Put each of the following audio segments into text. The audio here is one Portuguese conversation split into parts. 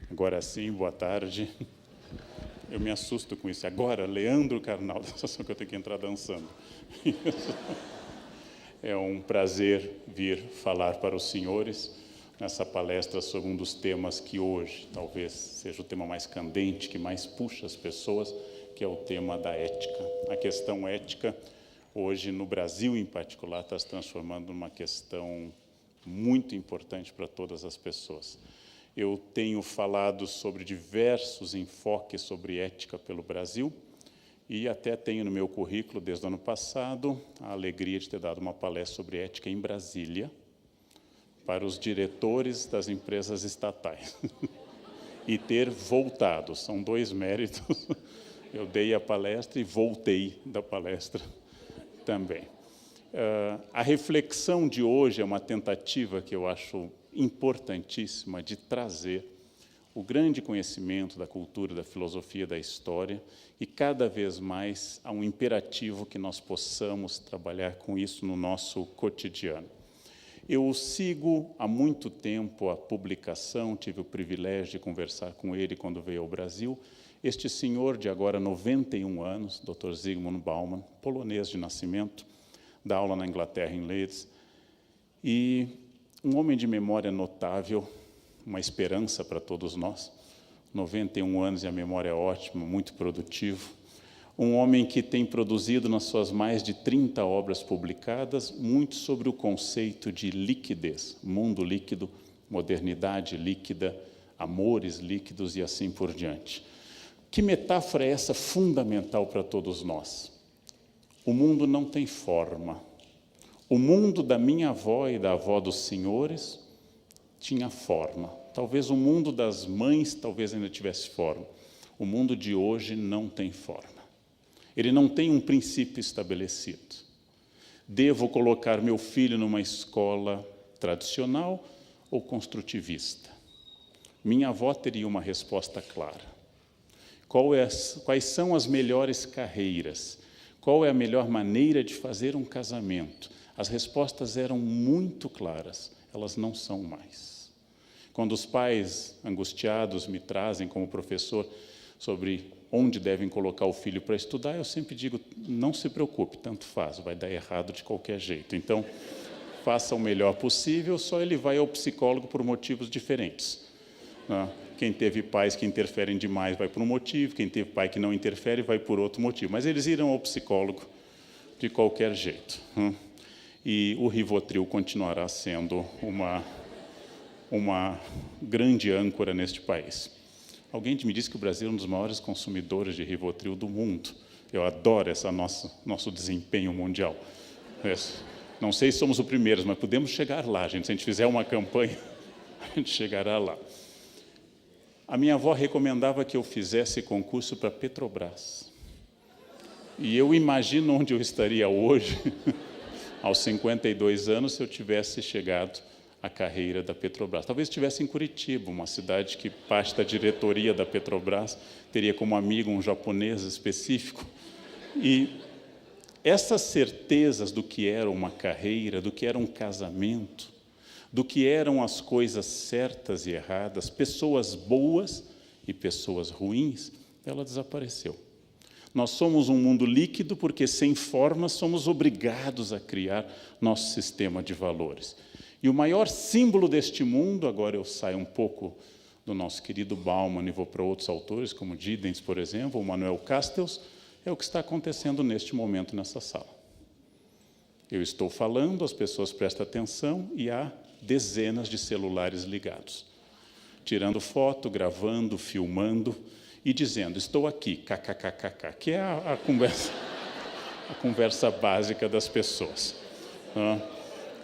Agora sim, boa tarde. Eu me assusto com isso. Agora, Leandro Carnal, da sensação que eu tenho que entrar dançando. É um prazer vir falar para os senhores nessa palestra sobre um dos temas que hoje talvez seja o tema mais candente, que mais puxa as pessoas, que é o tema da ética. A questão ética, hoje no Brasil em particular, está se transformando numa questão muito importante para todas as pessoas. Eu tenho falado sobre diversos enfoques sobre ética pelo Brasil e até tenho no meu currículo, desde o ano passado, a alegria de ter dado uma palestra sobre ética em Brasília para os diretores das empresas estatais e ter voltado. São dois méritos. Eu dei a palestra e voltei da palestra também. A reflexão de hoje é uma tentativa que eu acho importantíssima de trazer o grande conhecimento da cultura, da filosofia, da história, e cada vez mais há um imperativo que nós possamos trabalhar com isso no nosso cotidiano. Eu sigo há muito tempo a publicação, tive o privilégio de conversar com ele quando veio ao Brasil, este senhor de agora 91 anos, Dr. Zygmunt Bauman, polonês de nascimento, dá aula na Inglaterra em Leeds, e um homem de memória notável, uma esperança para todos nós, 91 anos e a memória é ótima, muito produtivo, um homem que tem produzido nas suas mais de 30 obras publicadas, muito sobre o conceito de liquidez, mundo líquido, modernidade líquida, amores líquidos e assim por diante. Que metáfora é essa fundamental para todos nós? O mundo não tem forma. O mundo da minha avó e da avó dos senhores tinha forma. Talvez o mundo das mães talvez ainda tivesse forma. O mundo de hoje não tem forma. Ele não tem um princípio estabelecido. Devo colocar meu filho numa escola tradicional ou construtivista? Minha avó teria uma resposta clara. Quais são as melhores carreiras? Qual é a melhor maneira de fazer um casamento? As respostas eram muito claras, elas não são mais. Quando os pais angustiados me trazem como professor sobre onde devem colocar o filho para estudar, eu sempre digo, não se preocupe, tanto faz, vai dar errado de qualquer jeito. Então, faça o melhor possível, só ele vai ao psicólogo por motivos diferentes. Quem teve pais que interferem demais vai por um motivo, quem teve pai que não interfere vai por outro motivo, mas eles irão ao psicólogo de qualquer jeito. E o Rivotril continuará sendo uma grande âncora neste país. Alguém me disse que o Brasil é um dos maiores consumidores de Rivotril do mundo. Eu adoro esse nosso desempenho mundial. Não sei se somos os primeiros, mas podemos chegar lá, gente. Se a gente fizer uma campanha, a gente chegará lá. A minha avó recomendava que eu fizesse concurso para Petrobras. E eu imagino onde eu estaria hoje, aos 52 anos, se eu tivesse chegado à carreira da Petrobras. Talvez estivesse em Curitiba, uma cidade que parte da diretoria da Petrobras teria como amigo um japonês específico. E essas certezas do que era uma carreira, do que era um casamento, do que eram as coisas certas e erradas, pessoas boas e pessoas ruins, ela desapareceu. Nós somos um mundo líquido porque, sem forma, somos obrigados a criar nosso sistema de valores. E o maior símbolo deste mundo, agora eu saio um pouco do nosso querido Bauman e vou para outros autores, como Giddens, por exemplo, ou Manuel Castells, é o que está acontecendo neste momento nessa sala. Eu estou falando, as pessoas prestam atenção e há dezenas de celulares ligados, tirando foto, gravando, filmando e dizendo, estou aqui, kkkk, que é a conversa básica das pessoas.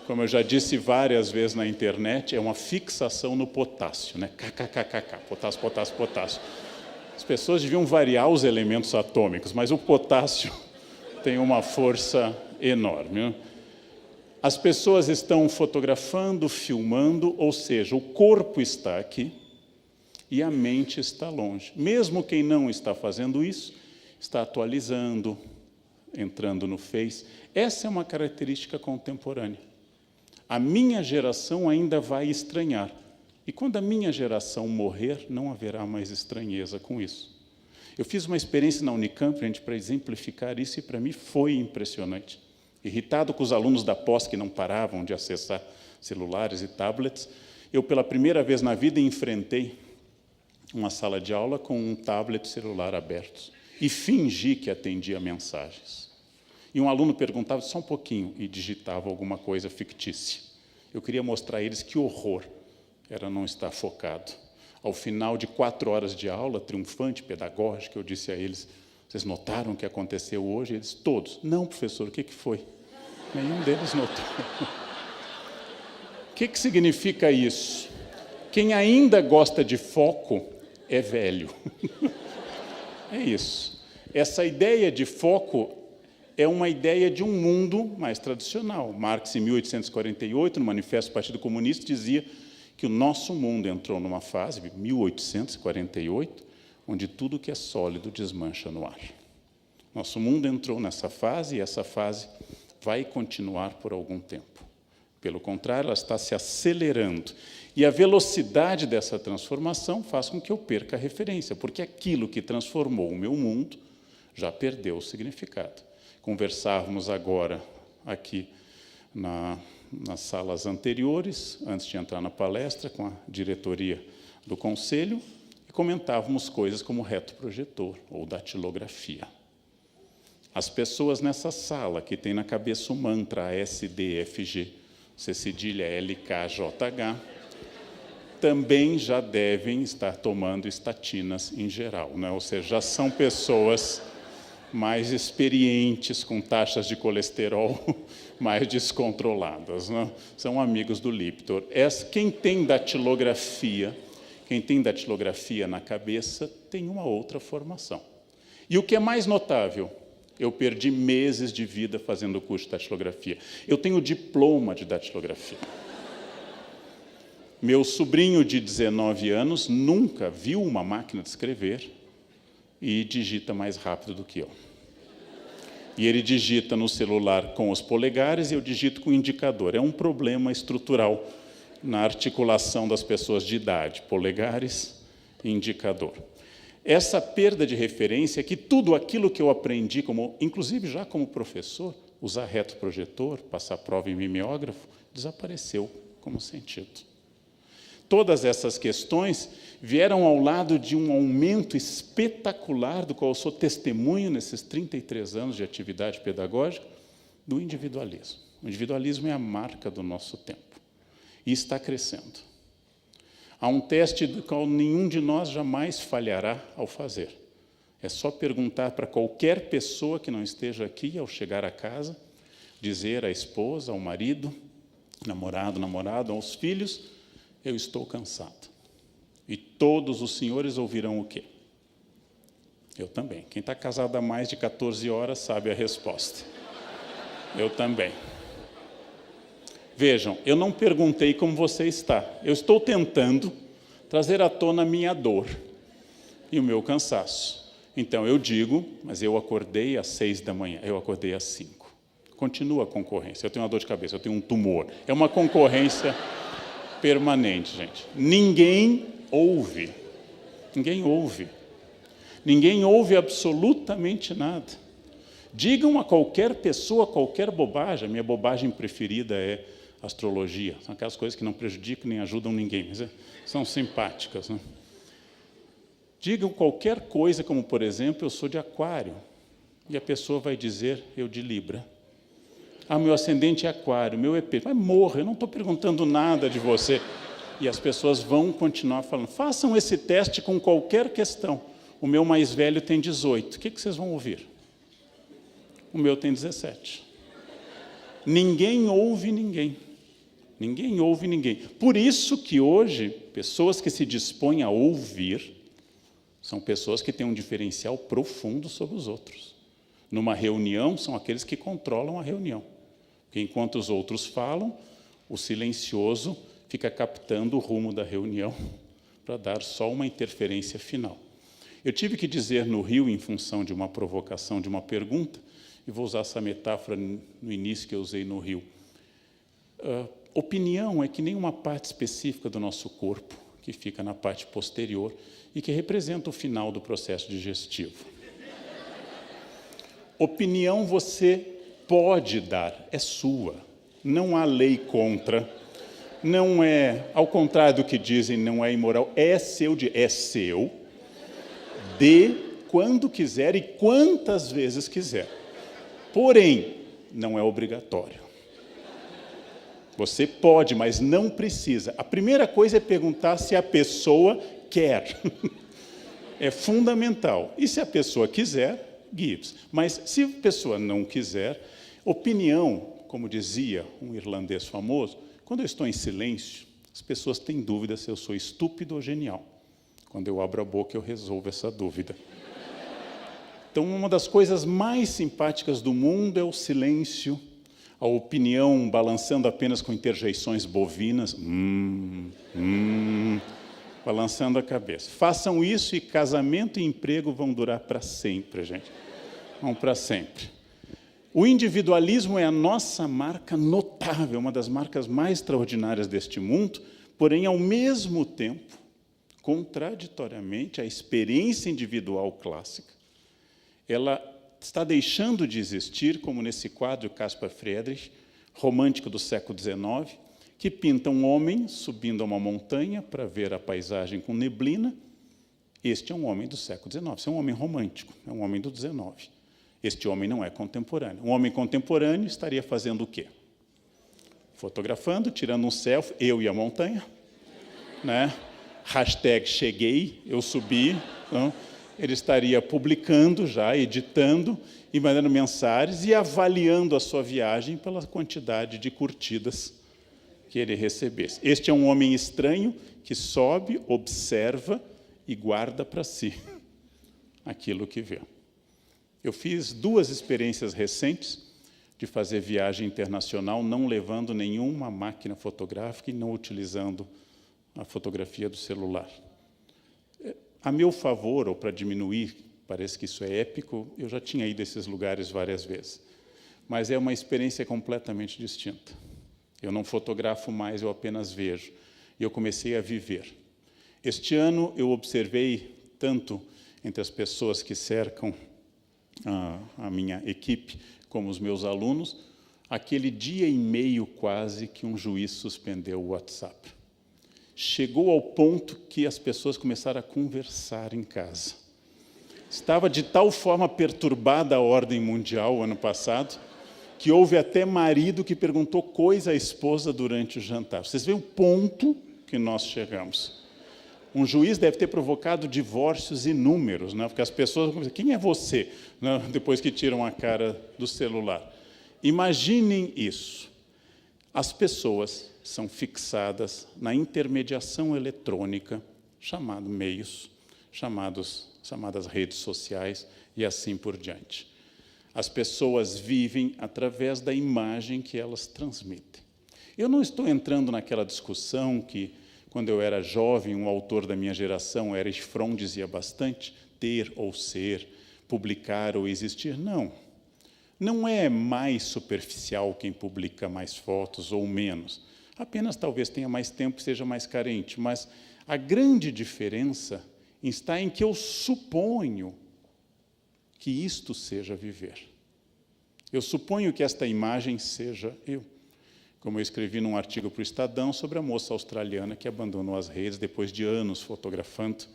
Como eu já disse várias vezes na internet, é uma fixação no potássio, né? Kkkk, potássio, potássio, potássio. As pessoas deviam variar os elementos atômicos, mas o potássio tem uma força enorme. As pessoas estão fotografando, filmando, ou seja, o corpo está aqui e a mente está longe. Mesmo quem não está fazendo isso, está atualizando, entrando no Face. Essa é uma característica contemporânea. A minha geração ainda vai estranhar. E quando a minha geração morrer, não haverá mais estranheza com isso. Eu fiz uma experiência na Unicamp, gente, para exemplificar isso, e para mim foi impressionante. Irritado com os alunos da pós que não paravam de acessar celulares e tablets, eu, pela primeira vez na vida, enfrentei uma sala de aula com um tablet e celular abertos e fingi que atendia mensagens. E um aluno perguntava só um pouquinho e digitava alguma coisa fictícia. Eu queria mostrar a eles que horror era não estar focado. Ao final de 4 horas de aula, triunfante, pedagógica, eu disse a eles, vocês notaram o que aconteceu hoje? Eles, todos. Não, professor, o que foi? Nenhum deles notou. O que significa isso? Quem ainda gosta de foco é velho. É isso. Essa ideia de foco é uma ideia de um mundo mais tradicional. Marx, em 1848, no Manifesto do Partido Comunista, dizia que o nosso mundo entrou numa fase, 1848, onde tudo que é sólido desmancha no ar. Nosso mundo entrou nessa fase, e essa fase vai continuar por algum tempo. Pelo contrário, ela está se acelerando. E a velocidade dessa transformação faz com que eu perca a referência, porque aquilo que transformou o meu mundo já perdeu o significado. Conversávamos agora aqui nas salas anteriores, antes de entrar na palestra, com a diretoria do Conselho, e comentávamos coisas como retroprojetor ou datilografia. As pessoas nessa sala, que têm na cabeça o mantra ASDFG, C cedilha LKJH, também já devem estar tomando estatinas em geral, né? Ou seja, já são pessoas mais experientes, com taxas de colesterol mais descontroladas, né? São amigos do Lipitor. Quem tem datilografia na cabeça tem uma outra formação. E o que é mais notável, eu perdi meses de vida fazendo o curso de datilografia. Eu tenho diploma de datilografia. Meu sobrinho de 19 anos nunca viu uma máquina de escrever e digita mais rápido do que eu. E ele digita no celular com os polegares e eu digito com o indicador. É um problema estrutural na articulação das pessoas de idade, polegares e indicador. Essa perda de referência é que tudo aquilo que eu aprendi, inclusive já como professor, usar retroprojetor, passar prova em mimeógrafo, desapareceu como sentido. Todas essas questões vieram ao lado de um aumento espetacular, do qual eu sou testemunho nesses 33 anos de atividade pedagógica, do individualismo. O individualismo é a marca do nosso tempo e está crescendo. Há um teste do qual nenhum de nós jamais falhará ao fazer. É só perguntar para qualquer pessoa que não esteja aqui, ao chegar a casa, dizer à esposa, ao marido, namorado, aos filhos, eu estou cansado. E todos os senhores ouvirão o quê? Eu também. Quem está casado há mais de 14 horas sabe a resposta. Eu também. Vejam, eu não perguntei como você está. Eu estou tentando trazer à tona a minha dor e o meu cansaço. Então, eu digo, mas eu acordei às 6 da manhã, eu acordei às 5. Continua a concorrência. Eu tenho uma dor de cabeça, eu tenho um tumor. É uma concorrência permanente, gente. Ninguém ouve. Ninguém ouve. Ninguém ouve absolutamente nada. Digam a qualquer pessoa qualquer bobagem. A minha bobagem preferida é astrologia. São aquelas coisas que não prejudicam nem ajudam ninguém, mas são simpáticas, né? Digam qualquer coisa, como, por exemplo, eu sou de Aquário. E a pessoa vai dizer, eu de Libra. Ah, meu ascendente é Aquário, meu é Peixe. Mas morra, eu não estou perguntando nada de você. E as pessoas vão continuar falando. Façam esse teste com qualquer questão. O meu mais velho tem 18. O que vocês vão ouvir? O meu tem 17. Ninguém ouve ninguém. Ninguém ouve ninguém. Por isso que hoje, pessoas que se dispõem a ouvir são pessoas que têm um diferencial profundo sobre os outros. Numa reunião, são aqueles que controlam a reunião. Porque enquanto os outros falam, o silencioso fica captando o rumo da reunião para dar só uma interferência final. Eu tive que dizer no Rio, em função de uma provocação, de uma pergunta, e vou usar essa metáfora no início que eu usei no Rio. Opinião é que nem uma parte específica do nosso corpo, que fica na parte posterior e que representa o final do processo digestivo. Opinião você pode dar, é sua. Não há lei contra. Não é, ao contrário do que dizem, não é imoral. É seu, dê quando quiser e quantas vezes quiser. Porém, não é obrigatório. Você pode, mas não precisa. A primeira coisa é perguntar se a pessoa quer. É fundamental. E se a pessoa quiser, gives. Mas se a pessoa não quiser, opinião, como dizia um irlandês famoso, quando eu estou em silêncio, as pessoas têm dúvida se eu sou estúpido ou genial. Quando eu abro a boca, eu resolvo essa dúvida. Então, uma das coisas mais simpáticas do mundo é o silêncio, a opinião balançando apenas com interjeições bovinas, balançando a cabeça. Façam isso e casamento e emprego vão durar para sempre, gente. Vão para sempre. O individualismo é a nossa marca notável, uma das marcas mais extraordinárias deste mundo, porém, ao mesmo tempo, contraditoriamente, a experiência individual clássica, ela está deixando de existir, como nesse quadro Caspar Friedrich, romântico do século XIX, que pinta um homem subindo a uma montanha para ver a paisagem com neblina. Este é um homem do século XIX, esse é um homem romântico, é um homem do XIX. Este homem não é contemporâneo. Um homem contemporâneo estaria fazendo o quê? Fotografando, tirando um selfie, eu e a montanha, né? Hashtag cheguei, eu subi, não? Ele estaria publicando já, editando e mandando mensagens e avaliando a sua viagem pela quantidade de curtidas que ele recebesse. Este é um homem estranho que sobe, observa e guarda para si aquilo que vê. Eu fiz 2 experiências recentes de fazer viagem internacional não levando nenhuma máquina fotográfica e não utilizando a fotografia do celular. A meu favor, ou para diminuir, parece que isso é épico, eu já tinha ido a esses lugares várias vezes. Mas é uma experiência completamente distinta. Eu não fotografo mais, eu apenas vejo. E eu comecei a viver. Este ano eu observei, tanto entre as pessoas que cercam a minha equipe, como os meus alunos, aquele dia e meio quase que um juiz suspendeu o WhatsApp. Chegou ao ponto que as pessoas começaram a conversar em casa. Estava de tal forma perturbada a ordem mundial ano passado, que houve até marido que perguntou coisa à esposa durante o jantar. Vocês veem o ponto que nós chegamos. Um juiz deve ter provocado divórcios inúmeros, né? Porque as pessoas vão dizer, quem é você? Né? Depois que tiram a cara do celular. Imaginem isso. As pessoas são fixadas na intermediação eletrônica, chamadas redes sociais e assim por diante. As pessoas vivem através da imagem que elas transmitem. Eu não estou entrando naquela discussão que, quando eu era jovem, um autor da minha geração, Erich Fromm, dizia bastante, ter ou ser, publicar ou existir. Não. Não é mais superficial quem publica mais fotos ou menos. Apenas talvez tenha mais tempo e seja mais carente. Mas a grande diferença está em que eu suponho que isto seja viver. Eu suponho que esta imagem seja eu. Como eu escrevi num artigo para o Estadão sobre a moça australiana que abandonou as redes depois de anos fotografando.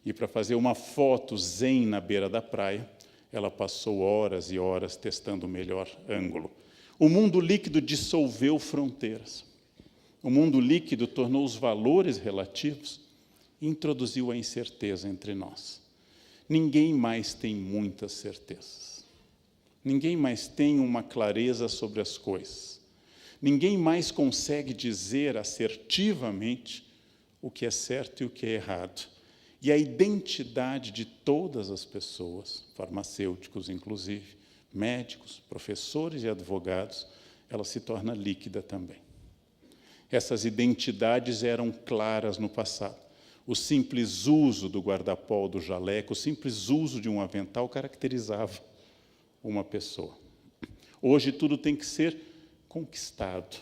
E para fazer uma foto zen na beira da praia, ela passou horas e horas testando o melhor ângulo. O mundo líquido dissolveu fronteiras. O mundo líquido tornou os valores relativos e introduziu a incerteza entre nós. Ninguém mais tem muitas certezas. Ninguém mais tem uma clareza sobre as coisas. Ninguém mais consegue dizer assertivamente o que é certo e o que é errado. E a identidade de todas as pessoas, farmacêuticos inclusive, médicos, professores e advogados, ela se torna líquida também. Essas identidades eram claras no passado. O simples uso do guarda-pó, do jaleco, o simples uso de um avental caracterizava uma pessoa. Hoje tudo tem que ser conquistado.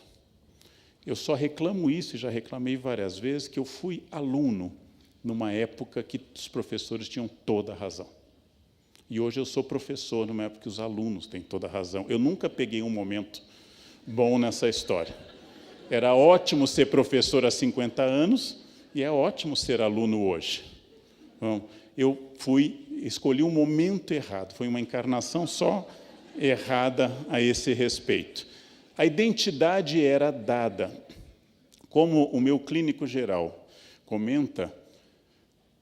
Eu só reclamo isso, e já reclamei várias vezes, que eu fui aluno numa época que os professores tinham toda a razão. E hoje eu sou professor numa época que os alunos têm toda a razão. Eu nunca peguei um momento bom nessa história. Era ótimo ser professor há 50 anos e é ótimo ser aluno hoje. Bom, eu escolhi um momento errado, foi uma encarnação só errada a esse respeito. A identidade era dada. Como o meu clínico geral comenta,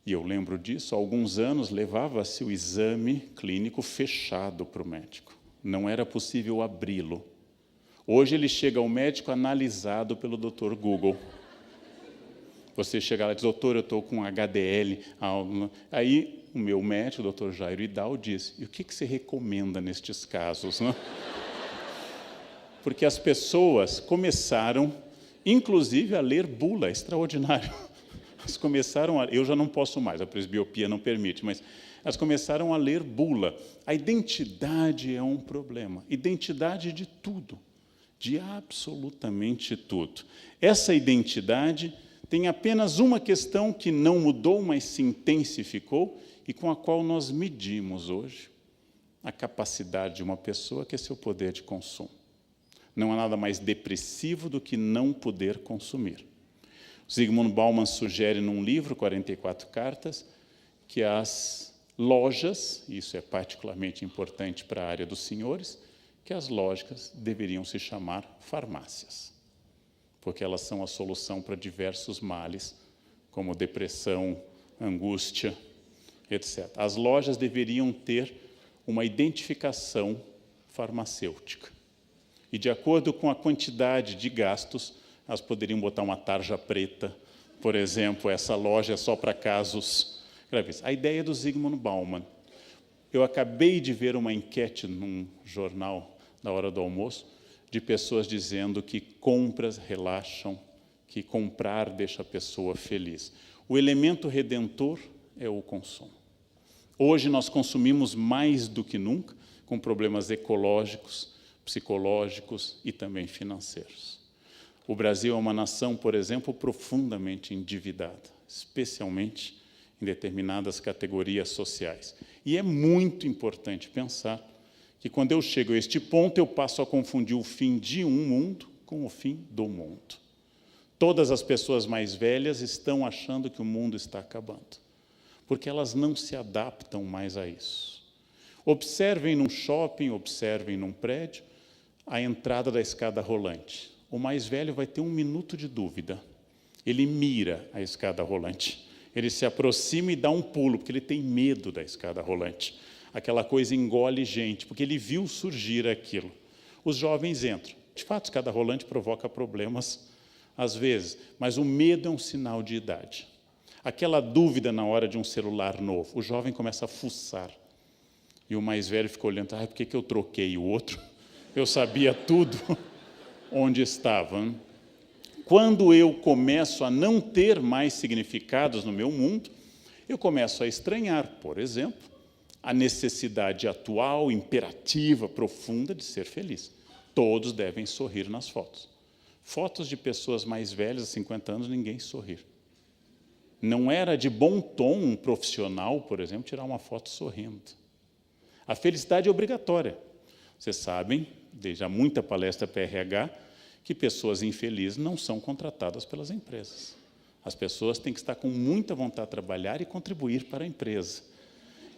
e eu lembro disso, há alguns anos levava-se o exame clínico fechado para o médico. Não era possível abri-lo. Hoje ele chega ao médico analisado pelo Dr. Google. Você chega lá e diz, doutor, eu estou com HDL. Aí o meu médico, o Dr. Jairo Idal, diz, e o que você recomenda nestes casos? Não? Porque as pessoas começaram, inclusive, a ler bula, extraordinário. Elas começaram eu já não posso mais, a presbiopia não permite, mas elas começaram a ler bula. A identidade é um problema. Identidade de tudo, de absolutamente tudo. Essa identidade tem apenas uma questão que não mudou, mas se intensificou, e com a qual nós medimos hoje a capacidade de uma pessoa, que é seu poder de consumo. Não há nada mais depressivo do que não poder consumir. Zygmunt Bauman sugere num livro, 44 cartas, que as lojas, isso é particularmente importante para a área dos senhores, que as lojas deveriam se chamar farmácias, porque elas são a solução para diversos males, como depressão, angústia, etc. As lojas deveriam ter uma identificação farmacêutica. E, de acordo com a quantidade de gastos, elas poderiam botar uma tarja preta, por exemplo, essa loja é só para casos graves. A ideia do Zygmunt Bauman. Eu acabei de ver uma enquete num jornal na hora do almoço, de pessoas dizendo que compras relaxam, que comprar deixa a pessoa feliz. O elemento redentor é o consumo. Hoje nós consumimos mais do que nunca, com problemas ecológicos, psicológicos e também financeiros. O Brasil é uma nação, por exemplo, profundamente endividada, especialmente em determinadas categorias sociais. E é muito importante pensar que, quando eu chego a este ponto, eu passo a confundir o fim de um mundo com o fim do mundo. Todas as pessoas mais velhas estão achando que o mundo está acabando, porque elas não se adaptam mais a isso. Observem num shopping, observem num prédio, a entrada da escada rolante. O mais velho vai ter 1 minuto de dúvida. Ele mira a escada rolante. Ele se aproxima e dá um pulo, porque ele tem medo da escada rolante. Aquela coisa engole gente, porque ele viu surgir aquilo. Os jovens entram. De fato, a escada rolante provoca problemas, às vezes, mas o medo é um sinal de idade. Aquela dúvida na hora de um celular novo, o jovem começa a fuçar. E o mais velho fica olhando, por que eu troquei o outro? Eu sabia tudo onde estava. Quando eu começo a não ter mais significados no meu mundo, eu começo a estranhar, por exemplo, a necessidade atual, imperativa, profunda de ser feliz. Todos devem sorrir nas fotos. Fotos de pessoas mais velhas, 50 anos, ninguém sorrir. Não era de bom tom um profissional, por exemplo, tirar uma foto sorrindo. A felicidade é obrigatória. Vocês sabem, desde há muita palestra para RH, que pessoas infelizes não são contratadas pelas empresas. As pessoas têm que estar com muita vontade de trabalhar e contribuir para a empresa.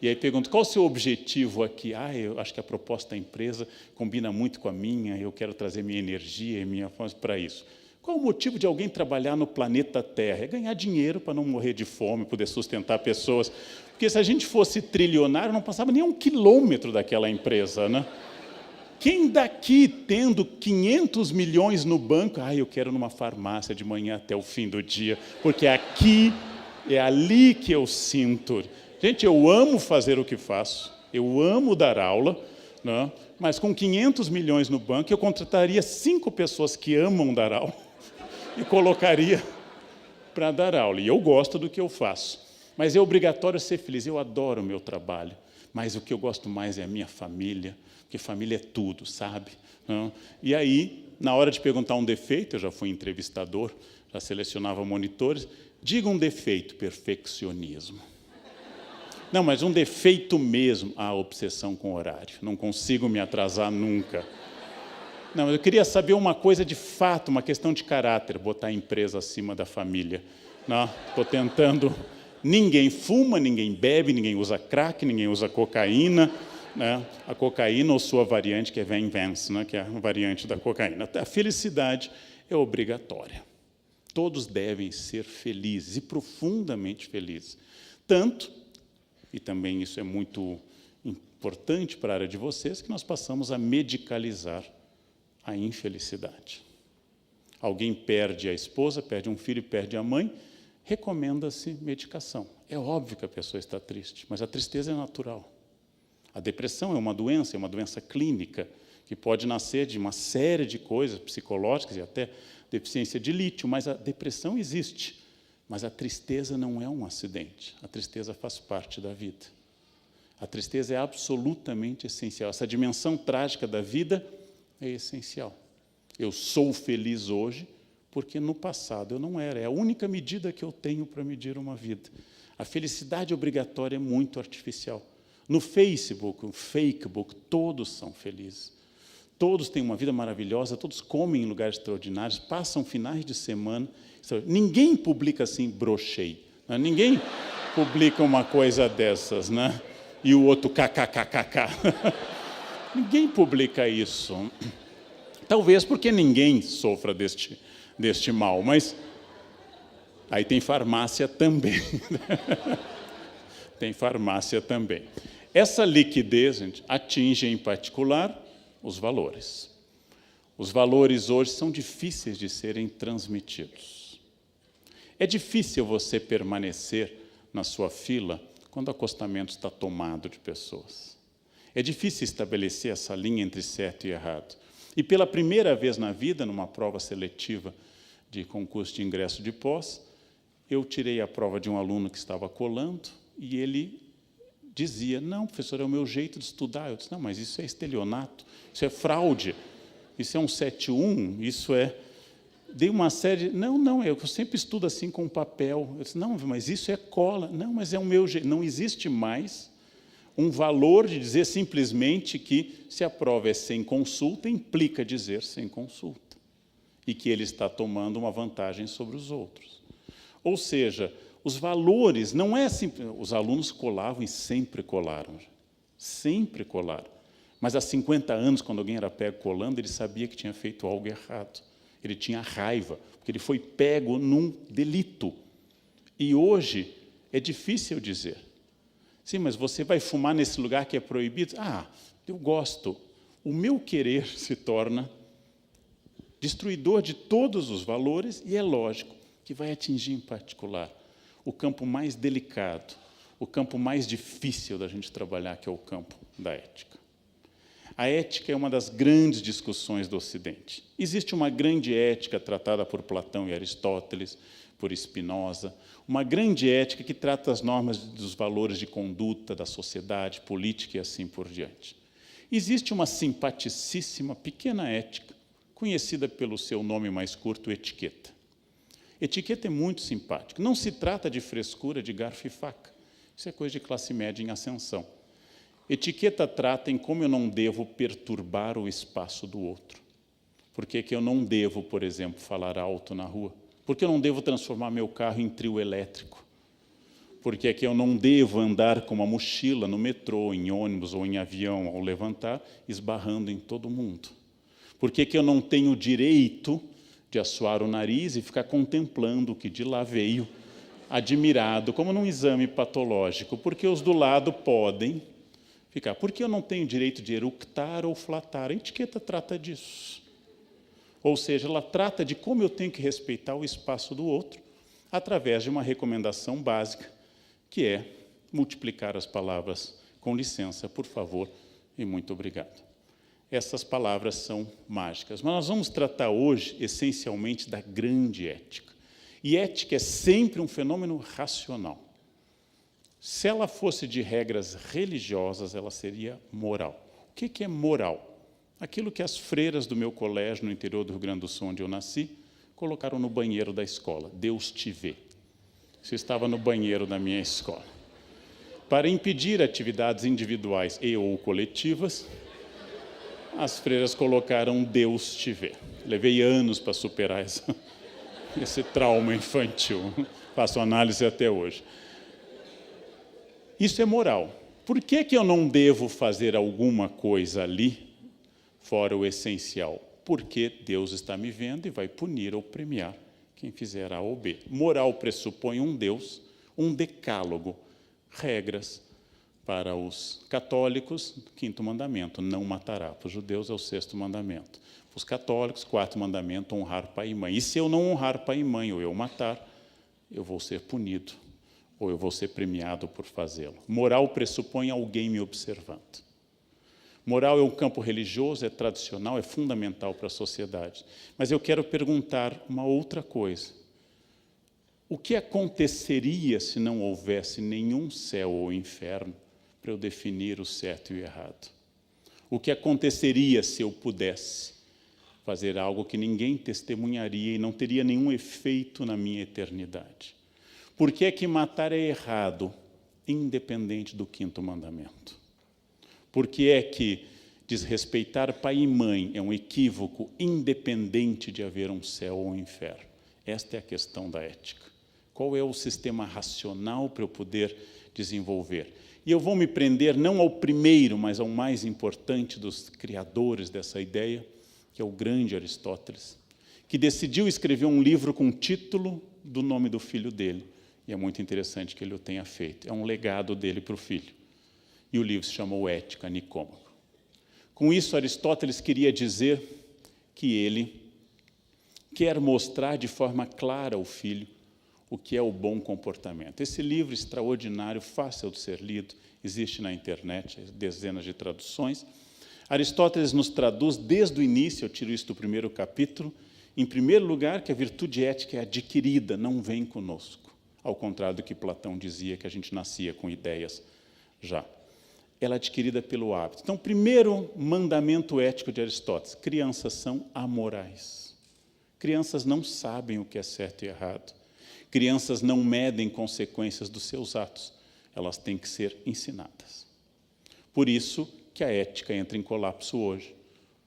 E aí pergunto, qual o seu objetivo aqui? Eu acho que a proposta da empresa combina muito com a minha, eu quero trazer minha energia e minha força para isso. Qual o motivo de alguém trabalhar no planeta Terra? É ganhar dinheiro para não morrer de fome, poder sustentar pessoas. Porque se a gente fosse trilionário, não passava nem 1 quilômetro daquela empresa, né? Quem daqui, tendo 500 milhões no banco, eu quero numa farmácia de manhã até o fim do dia, porque aqui é ali que eu sinto. Gente, eu amo fazer o que faço, eu amo dar aula, né? Mas com 500 milhões no banco, eu contrataria 5 pessoas que amam dar aula e colocaria para dar aula. E eu gosto do que eu faço, mas é obrigatório ser feliz. Eu adoro o meu trabalho. mas o que eu gosto mais é a minha família, porque família é tudo, sabe? Não? E aí, na hora de perguntar um defeito, eu já fui entrevistador, já selecionava monitores, diga um defeito, perfeccionismo. Não, mas um defeito mesmo, obsessão com horário, não consigo me atrasar nunca. Não, eu queria saber uma coisa de fato, uma questão de caráter, botar a empresa acima da família. Estou tentando. Ninguém fuma, ninguém bebe, ninguém usa crack, ninguém usa cocaína. Né? A cocaína ou sua variante, que é Venvance, né? Que é a variante da cocaína. A felicidade é obrigatória. Todos devem ser felizes e profundamente felizes. Tanto, e também isso é muito importante para a área de vocês, que nós passamos a medicalizar a infelicidade. Alguém perde a esposa, perde um filho, perde a mãe, recomenda-se medicação. É óbvio que a pessoa está triste, mas a tristeza é natural. A depressão é uma doença clínica, que pode nascer de uma série de coisas psicológicas e até deficiência de lítio, mas a depressão existe. Mas a tristeza não é um acidente, a tristeza faz parte da vida. A tristeza é absolutamente essencial. Essa dimensão trágica da vida é essencial. Eu sou feliz hoje porque no passado eu não era. É a única medida que eu tenho para medir uma vida. A felicidade obrigatória é muito artificial. No Facebook, no Fakebook, todos são felizes. Todos têm uma vida maravilhosa, todos comem em lugares extraordinários, passam finais de semana. Ninguém publica assim, brochei. Né? Ninguém publica uma coisa dessas, né? E o outro kkkk. Ninguém publica isso. Talvez porque ninguém sofra deste mal, mas aí tem farmácia também. Tem farmácia também. Essa liquidez, gente, atinge em particular os valores. Os valores hoje são difíceis de serem transmitidos. É difícil você permanecer na sua fila quando o acostamento está tomado de pessoas. É difícil estabelecer essa linha entre certo e errado. E pela primeira vez na vida, numa prova seletiva de concurso de ingresso de pós, eu tirei a prova de um aluno que estava colando e ele dizia, não, professor, é o meu jeito de estudar. Eu disse, não, mas isso é estelionato, isso é fraude, isso é um 7-1, isso é... Dei uma série, não, eu sempre estudo assim com papel. Eu disse, não, mas isso é cola. Não, mas é o meu jeito. Não existe mais um valor de dizer simplesmente que se a prova é sem consulta, implica dizer sem consulta. E que ele está tomando uma vantagem sobre os outros. Ou seja, os valores não é simples. Os alunos colavam e sempre colaram. Sempre colaram. Mas há 50 anos, quando alguém era pego colando, ele sabia que tinha feito algo errado. Ele tinha raiva, porque ele foi pego num delito. E hoje é difícil dizer. Sim, mas você vai fumar nesse lugar que é proibido? Eu gosto. O meu querer se torna destruidor de todos os valores e é lógico que vai atingir em particular o campo mais delicado, o campo mais difícil da gente trabalhar, que é o campo da ética. A ética é uma das grandes discussões do Ocidente. Existe uma grande ética tratada por Platão e Aristóteles, por Spinoza, uma grande ética que trata as normas dos valores de conduta da sociedade, política e assim por diante. Existe uma simpaticíssima pequena ética, conhecida pelo seu nome mais curto, etiqueta. Etiqueta é muito simpática. Não se trata de frescura de garfo e faca. Isso é coisa de classe média em ascensão. Etiqueta trata em como eu não devo perturbar o espaço do outro. Por que eu não devo, por exemplo, falar alto na rua? Por que eu não devo transformar meu carro em trio elétrico? Por que eu não devo andar com uma mochila no metrô, em ônibus ou em avião, ao levantar, esbarrando em todo mundo? Por que eu não tenho o direito de assoar o nariz e ficar contemplando o que de lá veio, admirado, como num exame patológico? Porque os do lado podem ficar. Por que eu não tenho direito de eructar ou flatar? A etiqueta trata disso. Ou seja, ela trata de como eu tenho que respeitar o espaço do outro através de uma recomendação básica, que é multiplicar as palavras com licença, por favor e muito obrigado. Essas palavras são mágicas. Mas nós vamos tratar hoje, essencialmente, da grande ética. E ética é sempre um fenômeno racional. Se ela fosse de regras religiosas, ela seria moral. O que é moral? Aquilo que as freiras do meu colégio no interior do Rio Grande do Sul, onde eu nasci, colocaram no banheiro da escola. Deus te vê. Isso estava no banheiro da minha escola. Para impedir atividades individuais e ou coletivas, as freiras colocaram Deus te vê. Levei anos para superar esse trauma infantil. Faço análise até hoje. Isso é moral. Por que eu não devo fazer alguma coisa ali, fora o essencial? Porque Deus está me vendo e vai punir ou premiar quem fizer A ou B. Moral pressupõe um Deus, um decálogo, regras. Para os católicos, 5º mandamento, não matará. Para os judeus é o 6º mandamento. Para os católicos, 4º mandamento, honrar pai e mãe. E se eu não honrar pai e mãe ou eu matar, eu vou ser punido ou eu vou ser premiado por fazê-lo. Moral pressupõe alguém me observando. Moral é um campo religioso, é tradicional, é fundamental para a sociedade. Mas eu quero perguntar uma outra coisa. O que aconteceria se não houvesse nenhum céu ou inferno para eu definir o certo e o errado? O que aconteceria se eu pudesse fazer algo que ninguém testemunharia e não teria nenhum efeito na minha eternidade? Por que é que matar é errado, independente do 5º mandamento? Por que é que desrespeitar pai e mãe é um equívoco, independente de haver um céu ou um inferno? Esta é a questão da ética. Qual é o sistema racional para eu poder desenvolver? E eu vou me prender não ao primeiro, mas ao mais importante dos criadores dessa ideia, que é o grande Aristóteles, que decidiu escrever um livro com o título do nome do filho dele. E é muito interessante que ele o tenha feito. É um legado dele para o filho. E o livro se chamou Ética, Nicômaco. Com isso, Aristóteles queria dizer que ele quer mostrar de forma clara ao filho o que é o bom comportamento. Esse livro extraordinário, fácil de ser lido, existe na internet, dezenas de traduções. Aristóteles nos traduz desde o início, eu tiro isso do 1º capítulo, em primeiro lugar, que a virtude ética é adquirida, não vem conosco. Ao contrário do que Platão dizia, que a gente nascia com ideias já. Ela é adquirida pelo hábito. Então, primeiro mandamento ético de Aristóteles: crianças são amorais. Crianças não sabem o que é certo e errado. Crianças não medem consequências dos seus atos. Elas têm que ser ensinadas. Por isso que a ética entra em colapso hoje,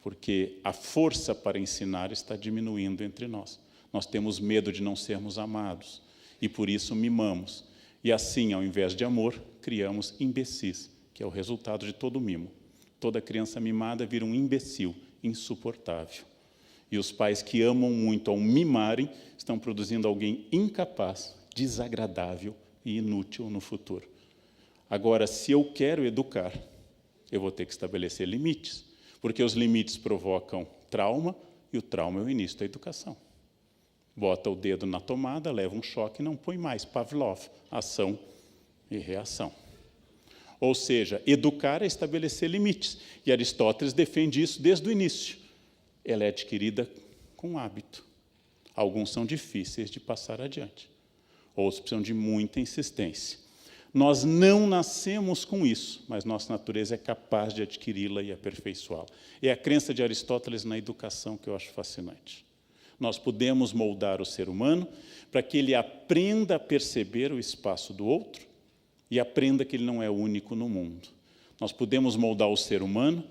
porque a força para ensinar está diminuindo entre nós. Nós temos medo de não sermos amados e por isso mimamos. E assim, ao invés de amor, criamos imbecis, que é o resultado de todo mimo. Toda criança mimada vira um imbecil, insuportável. E os pais que amam muito ao mimarem estão produzindo alguém incapaz, desagradável e inútil no futuro. Agora, se eu quero educar, eu vou ter que estabelecer limites, porque os limites provocam trauma e o trauma é o início da educação. Bota o dedo na tomada, leva um choque e não põe mais. Pavlov, ação e reação. Ou seja, educar é estabelecer limites. E Aristóteles defende isso desde o início. Ela é adquirida com hábito. Alguns são difíceis de passar adiante. Outros precisam de muita insistência. Nós não nascemos com isso, mas nossa natureza é capaz de adquiri-la e aperfeiçoá-la. É a crença de Aristóteles na educação que eu acho fascinante. Nós podemos moldar o ser humano para que ele aprenda a perceber o espaço do outro e aprenda que ele não é único no mundo. Nós podemos moldar o ser humano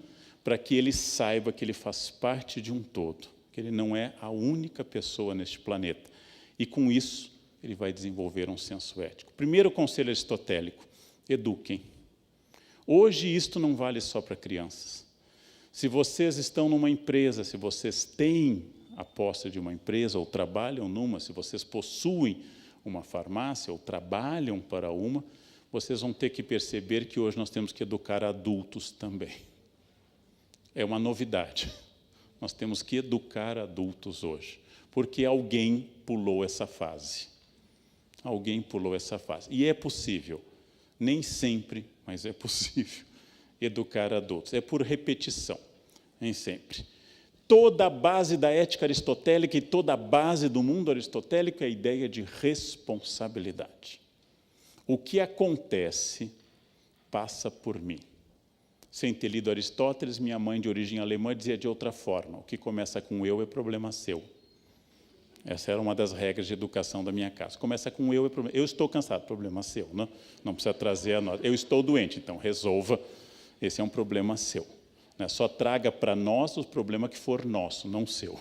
para que ele saiba que ele faz parte de um todo, que ele não é a única pessoa neste planeta. E, com isso, ele vai desenvolver um senso ético. Primeiro conselho aristotélico: eduquem. Hoje, isto não vale só para crianças. Se vocês estão numa empresa, se vocês têm a posse de uma empresa ou trabalham numa, se vocês possuem uma farmácia ou trabalham para uma, vocês vão ter que perceber que hoje nós temos que educar adultos também. É uma novidade. Nós temos que educar adultos hoje, porque alguém pulou essa fase. Alguém pulou essa fase. E é possível, nem sempre, mas é possível, educar adultos. É por repetição, nem sempre. Toda a base da ética aristotélica e toda a base do mundo aristotélico é a ideia de responsabilidade. O que acontece passa por mim. Sem ter lido Aristóteles, minha mãe, de origem alemã, dizia de outra forma: o que começa com eu é problema seu. Essa era uma das regras de educação da minha casa. Começa com eu é problema. Eu estou cansado, problema seu. Não precisa trazer a nota. Eu estou doente, então resolva. Esse é um problema seu. Só traga para nós o problema que for nosso, não seu.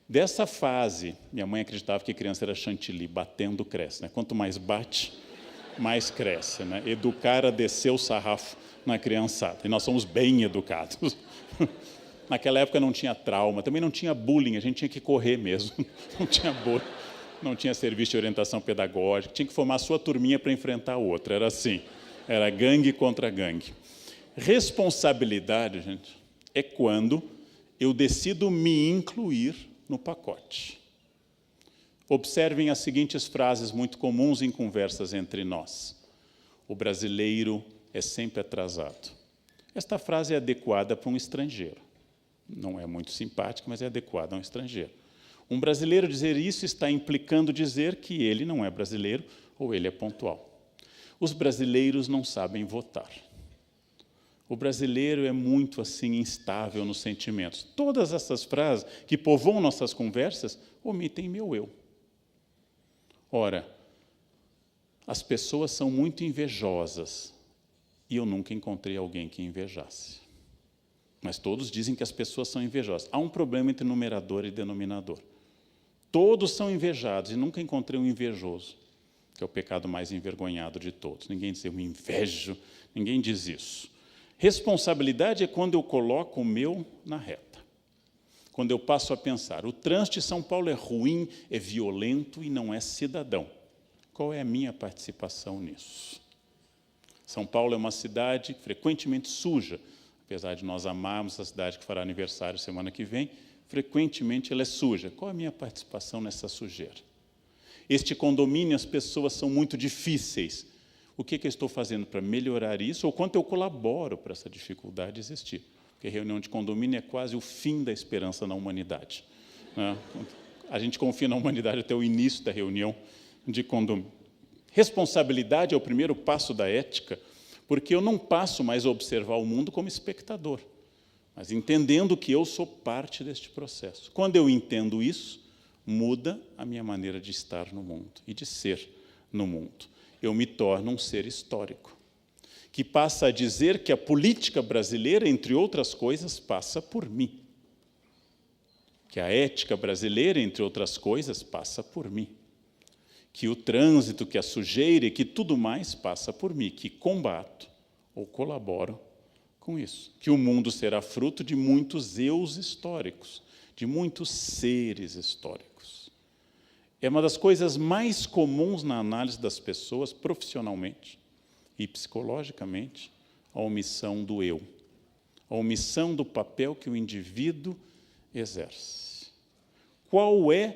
Dessa fase, minha mãe acreditava que criança era chantilly, batendo cresce. Quanto mais bate, mais cresce. Educar a descer o sarrafo na criançada. E nós somos bem educados. Naquela época não tinha trauma, também não tinha bullying, a gente tinha que correr mesmo. Não tinha bullying, não tinha serviço de orientação pedagógica, tinha que formar a sua turminha para enfrentar a outra. Era assim, era gangue contra gangue. Responsabilidade, gente, é quando eu decido me incluir no pacote. Observem as seguintes frases muito comuns em conversas entre nós. O brasileiro é sempre atrasado. Esta frase é adequada para um estrangeiro. Não é muito simpática, mas é adequada a um estrangeiro. Um brasileiro dizer isso está implicando dizer que ele não é brasileiro ou ele é pontual. Os brasileiros não sabem votar. O brasileiro é muito assim instável nos sentimentos. Todas essas frases que povoam nossas conversas omitem meu eu. Ora, as pessoas são muito invejosas e eu nunca encontrei alguém que invejasse. Mas todos dizem que as pessoas são invejosas. Há um problema entre numerador e denominador. Todos são invejados e nunca encontrei um invejoso, que é o pecado mais envergonhado de todos. Ninguém diz eu me invejo, ninguém diz isso. Responsabilidade é quando eu coloco o meu na reta. Quando eu passo a pensar, o trânsito de São Paulo é ruim, é violento e não é cidadão. Qual é a minha participação nisso? São Paulo é uma cidade frequentemente suja, apesar de nós amarmos a cidade que fará aniversário semana que vem, frequentemente ela é suja. Qual é a minha participação nessa sujeira? Este condomínio, as pessoas são muito difíceis. O que eu estou fazendo para melhorar isso? Ou quanto eu colaboro para essa dificuldade existir? Porque reunião de condomínio é quase o fim da esperança na humanidade. A gente confia na humanidade até o início da reunião de condomínio. Responsabilidade é o primeiro passo da ética, porque eu não passo mais a observar o mundo como espectador, mas entendendo que eu sou parte deste processo. Quando eu entendo isso, muda a minha maneira de estar no mundo e de ser no mundo. Eu me torno um ser histórico, que passa a dizer que a política brasileira, entre outras coisas, passa por mim. Que a ética brasileira, entre outras coisas, passa por mim. Que o trânsito, que a sujeira e que tudo mais passa por mim, que combato ou colaboro com isso. Que o mundo será fruto de muitos eus históricos, de muitos seres históricos. É uma das coisas mais comuns na análise das pessoas, profissionalmente e psicologicamente, a omissão do eu, a omissão do papel que o indivíduo exerce. Qual é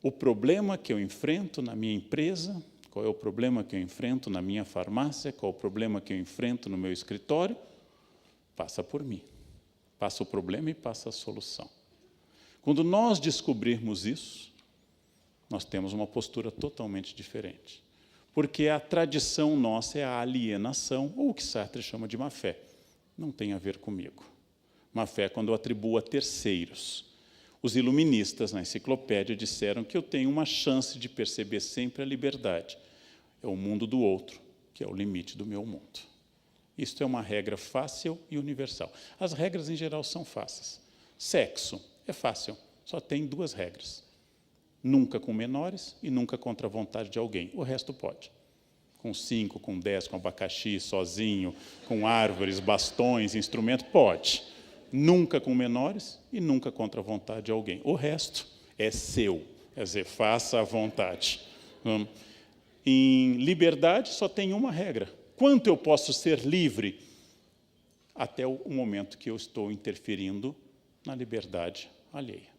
o problema que eu enfrento na minha empresa? Qual é o problema que eu enfrento na minha farmácia? Qual é o problema que eu enfrento no meu escritório? Passa por mim. Passa o problema e passa a solução. Quando nós descobrirmos isso, nós temos uma postura totalmente diferente. Porque a tradição nossa é a alienação, ou o que Sartre chama de má-fé. Não tem a ver comigo. Má-fé é quando eu atribuo a terceiros. Os iluministas, na enciclopédia, disseram que eu tenho uma chance de perceber sempre a liberdade. É o mundo do outro, que é o limite do meu mundo. Isto é uma regra fácil e universal. As regras, em geral, são fáceis. Sexo é fácil, só tem 2 regras. Nunca com menores e nunca contra a vontade de alguém. O resto pode. Com 5, com 10, com abacaxi, sozinho, com árvores, bastões, instrumentos, pode. Nunca com menores e nunca contra a vontade de alguém. O resto é seu, quer dizer, faça à vontade. Em liberdade, só tem uma regra. Quanto eu posso ser livre? Até o momento que eu estou interferindo na liberdade alheia.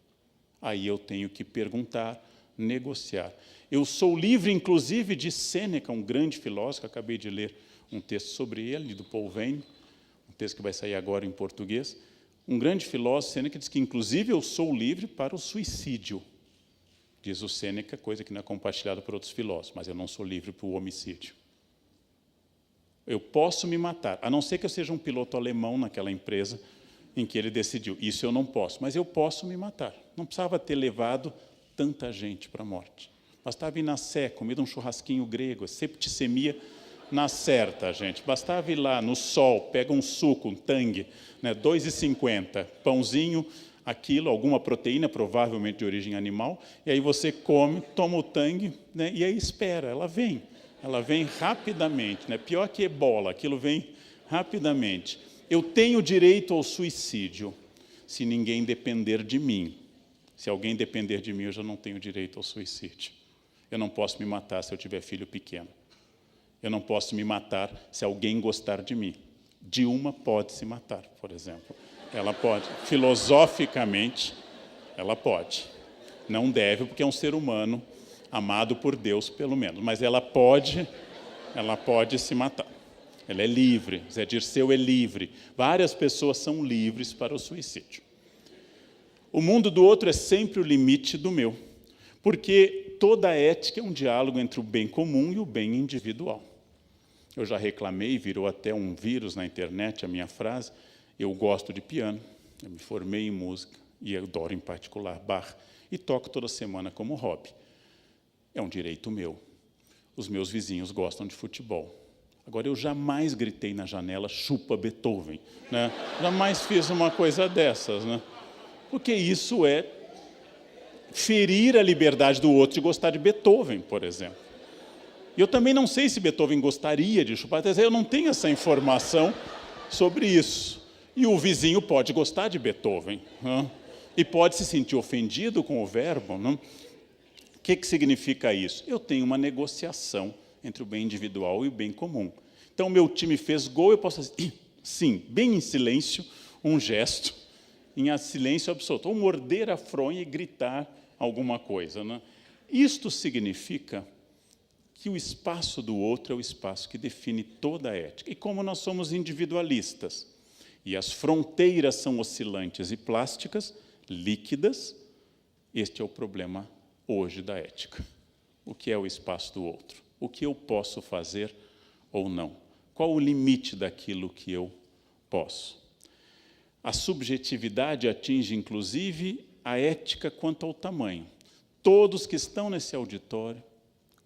Aí eu tenho que perguntar, negociar. Eu sou livre, inclusive, de Sêneca, um grande filósofo, acabei de ler um texto sobre ele, do Paul Veyne, um texto que vai sair agora em português. Um grande filósofo, Sêneca, diz que, inclusive, eu sou livre para o suicídio. Diz o Sêneca, coisa que não é compartilhada por outros filósofos, mas eu não sou livre para o homicídio. Eu posso me matar, a não ser que eu seja um piloto alemão naquela empresa em que ele decidiu, isso eu não posso, mas eu posso me matar. Não precisava ter levado tanta gente para a morte. Bastava ir na Sé, comer um churrasquinho grego, septicemia na certa, gente. Bastava ir lá no sol, pega um suco, um tangue, né, 2,50, pãozinho, aquilo, alguma proteína, provavelmente de origem animal, e aí você come, toma o tangue, né, e aí espera, ela vem rapidamente, né, pior que ebola, aquilo vem rapidamente. Eu tenho direito ao suicídio se ninguém depender de mim. Se alguém depender de mim, eu já não tenho direito ao suicídio. Eu não posso me matar se eu tiver filho pequeno. Eu não posso me matar se alguém gostar de mim. Dilma pode se matar, por exemplo. Ela pode. Filosoficamente, ela pode. Não deve, porque é um ser humano amado por Deus, pelo menos. Mas ela pode se matar. Ela é livre. Zé Dirceu é livre. Várias pessoas são livres para o suicídio. O mundo do outro é sempre o limite do meu, porque toda ética é um diálogo entre o bem comum e o bem individual. Eu já reclamei, virou até um vírus na internet a minha frase, eu gosto de piano, eu me formei em música, e adoro em particular Bach, e toco toda semana como hobby. É um direito meu. Os meus vizinhos gostam de futebol. Agora, eu jamais gritei na janela, chupa Beethoven, né? Jamais fiz uma coisa dessas, né? Porque isso é ferir a liberdade do outro de gostar de Beethoven, por exemplo. E eu também não sei se Beethoven gostaria de chupar, eu não tenho essa informação sobre isso. E o vizinho pode gostar de Beethoven, né? E pode se sentir ofendido com o verbo. Né? O que significa isso? Eu tenho uma negociação entre o bem individual e o bem comum. Então, meu time fez gol, eu posso dizer, sim, bem em silêncio, um gesto, em silêncio absoluto, ou morder a fronha e gritar alguma coisa. Né? Isto significa que o espaço do outro é o espaço que define toda a ética. E como nós somos individualistas, e as fronteiras são oscilantes e plásticas, líquidas, este é o problema hoje da ética. O que é o espaço do outro? O que eu posso fazer ou não? Qual o limite daquilo que eu posso? A subjetividade atinge, inclusive, a ética quanto ao tamanho. Todos que estão nesse auditório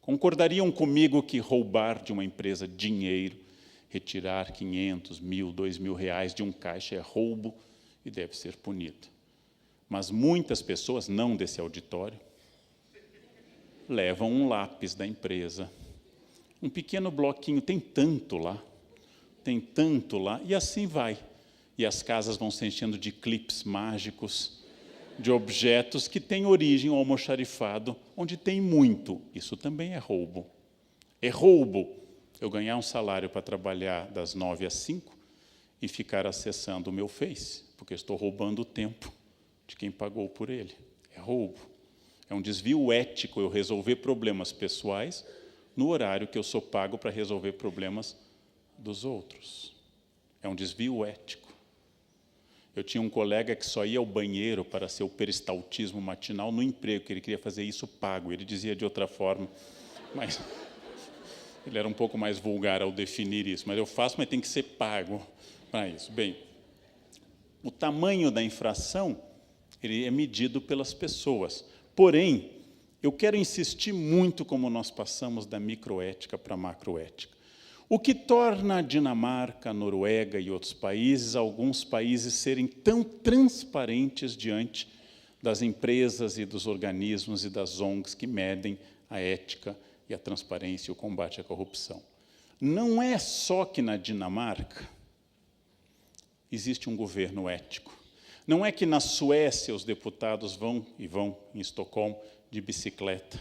concordariam comigo que roubar de uma empresa dinheiro, retirar 500, 1.000, 2.000 reais de um caixa é roubo e deve ser punido. Mas muitas pessoas, não desse auditório, levam um lápis da empresa, um pequeno bloquinho, tem tanto lá, e assim vai. E as casas vão se enchendo de clipes mágicos, de objetos que têm origem ao almoxarifado, onde tem muito. Isso também é roubo. É roubo eu ganhar um salário para trabalhar das 9 às 5 e ficar acessando o meu Face, porque estou roubando o tempo de quem pagou por ele. É roubo. É um desvio ético eu resolver problemas pessoais no horário que eu sou pago para resolver problemas dos outros. É um desvio ético. Eu tinha um colega que só ia ao banheiro para seu peristaltismo matinal no emprego, que ele queria fazer isso pago. Ele dizia de outra forma, mas ele era um pouco mais vulgar ao definir isso. Mas eu faço, mas tem que ser pago para isso. Bem, o tamanho da infração ele é medido pelas pessoas. Porém, eu quero insistir muito como nós passamos da microética para a macroética. O que torna a Dinamarca, a Noruega e outros países, alguns países, serem tão transparentes diante das empresas e dos organismos e das ONGs que medem a ética e a transparência e o combate à corrupção. Não é só que na Dinamarca existe um governo ético. Não é que na Suécia os deputados vão em Estocolmo de bicicleta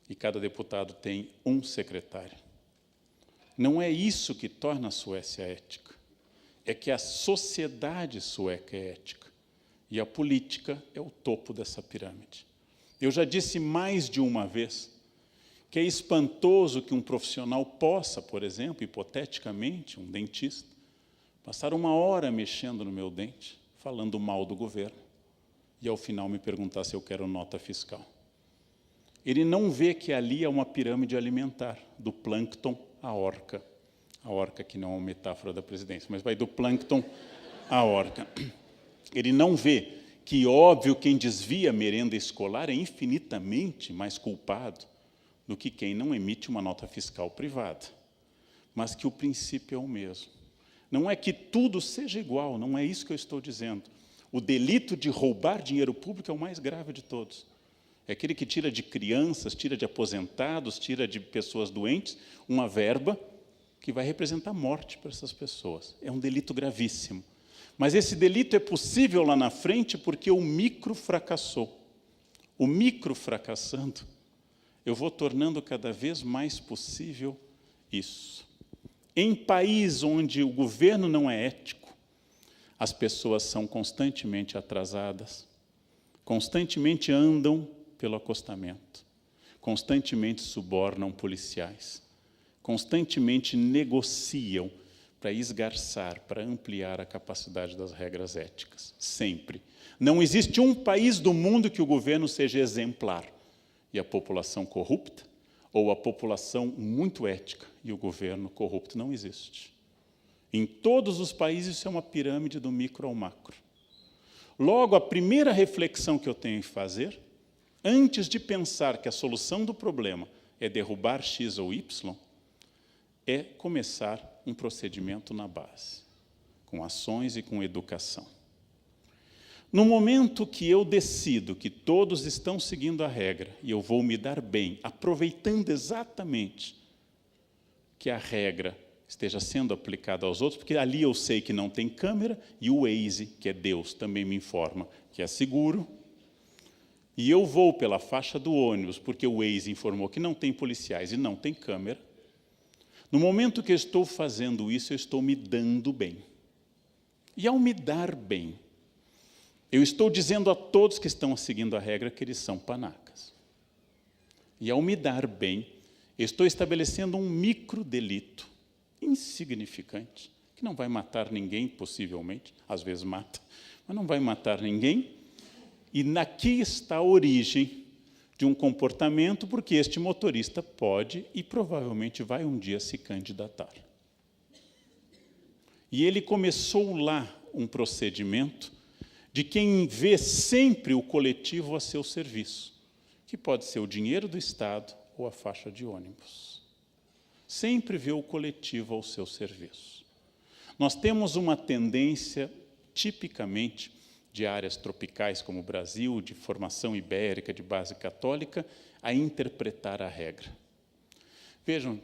e cada deputado tem um secretário. Não é isso que torna a Suécia ética. É que a sociedade sueca é ética. E a política é o topo dessa pirâmide. Eu já disse mais de uma vez que é espantoso que um profissional possa, por exemplo, hipoteticamente, um dentista, passar 1 hora mexendo no meu dente, falando mal do governo, e ao final me perguntar se eu quero nota fiscal. Ele não vê que ali é uma pirâmide alimentar, do plâncton à orca. A orca que não é uma metáfora da presidência, mas vai do plâncton à orca. Ele não vê que, óbvio, quem desvia a merenda escolar é infinitamente mais culpado do que quem não emite uma nota fiscal privada, mas que o princípio é o mesmo. Não é que tudo seja igual, não é isso que eu estou dizendo. O delito de roubar dinheiro público é o mais grave de todos. É aquele que tira de crianças, tira de aposentados, tira de pessoas doentes, uma verba que vai representar morte para essas pessoas. É um delito gravíssimo. Mas esse delito é possível lá na frente porque o micro fracassou. O micro fracassando, eu vou tornando cada vez mais possível isso. Em país onde o governo não é ético, as pessoas são constantemente atrasadas, constantemente andam pelo acostamento, constantemente subornam policiais, constantemente negociam para esgarçar, para ampliar a capacidade das regras éticas, sempre. Não existe um país do mundo que o governo seja exemplar e a população corrupta, ou a população muito ética e o governo corrupto. Não existe. Em todos os países isso é uma pirâmide do micro ao macro. Logo, a primeira reflexão que eu tenho que fazer, antes de pensar que a solução do problema é derrubar X ou Y, é começar um procedimento na base, com ações e com educação. No momento que eu decido que todos estão seguindo a regra e eu vou me dar bem, aproveitando exatamente que a regra esteja sendo aplicada aos outros, porque ali eu sei que não tem câmera e o Waze, que é Deus, também me informa que é seguro, e eu vou pela faixa do ônibus, porque o Waze informou que não tem policiais e não tem câmera. No momento que eu estou fazendo isso, eu estou me dando bem. E ao me dar bem, eu estou dizendo a todos que estão seguindo a regra que eles são panacas. E ao me dar bem, eu estou estabelecendo um microdelito insignificante, que não vai matar ninguém, possivelmente, às vezes mata, mas não vai matar ninguém. E aqui está a origem de um comportamento, porque este motorista pode e provavelmente vai um dia se candidatar. E ele começou lá um procedimento de quem vê sempre o coletivo a seu serviço, que pode ser o dinheiro do Estado ou a faixa de ônibus. Sempre vê o coletivo ao seu serviço. Nós temos uma tendência, tipicamente, de áreas tropicais como o Brasil, de formação ibérica, de base católica, a interpretar a regra. Vejam,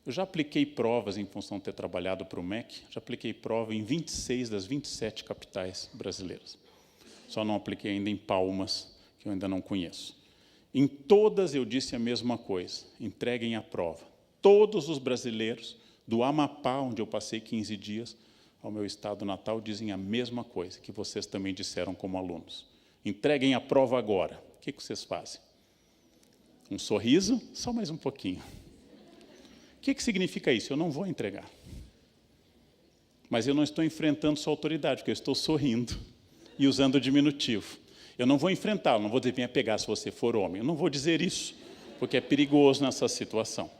eu já apliquei provas em função de ter trabalhado para o MEC, já apliquei prova em 26 das 27 capitais brasileiras. Só não apliquei ainda em Palmas, que eu ainda não conheço. Em todas eu disse a mesma coisa, entreguem a prova. Todos os brasileiros, do Amapá, onde eu passei 15 dias, ao meu estado natal, dizem a mesma coisa, que vocês também disseram como alunos. Entreguem a prova agora. O que vocês fazem? Um sorriso? Só mais um pouquinho. O que significa isso? Eu não vou entregar. Mas eu não estou enfrentando sua autoridade, porque eu estou sorrindo e usando o diminutivo. Eu não vou enfrentá-lo, não vou dizer, venha pegar se você for homem. Eu não vou dizer isso, porque é perigoso nessa situação.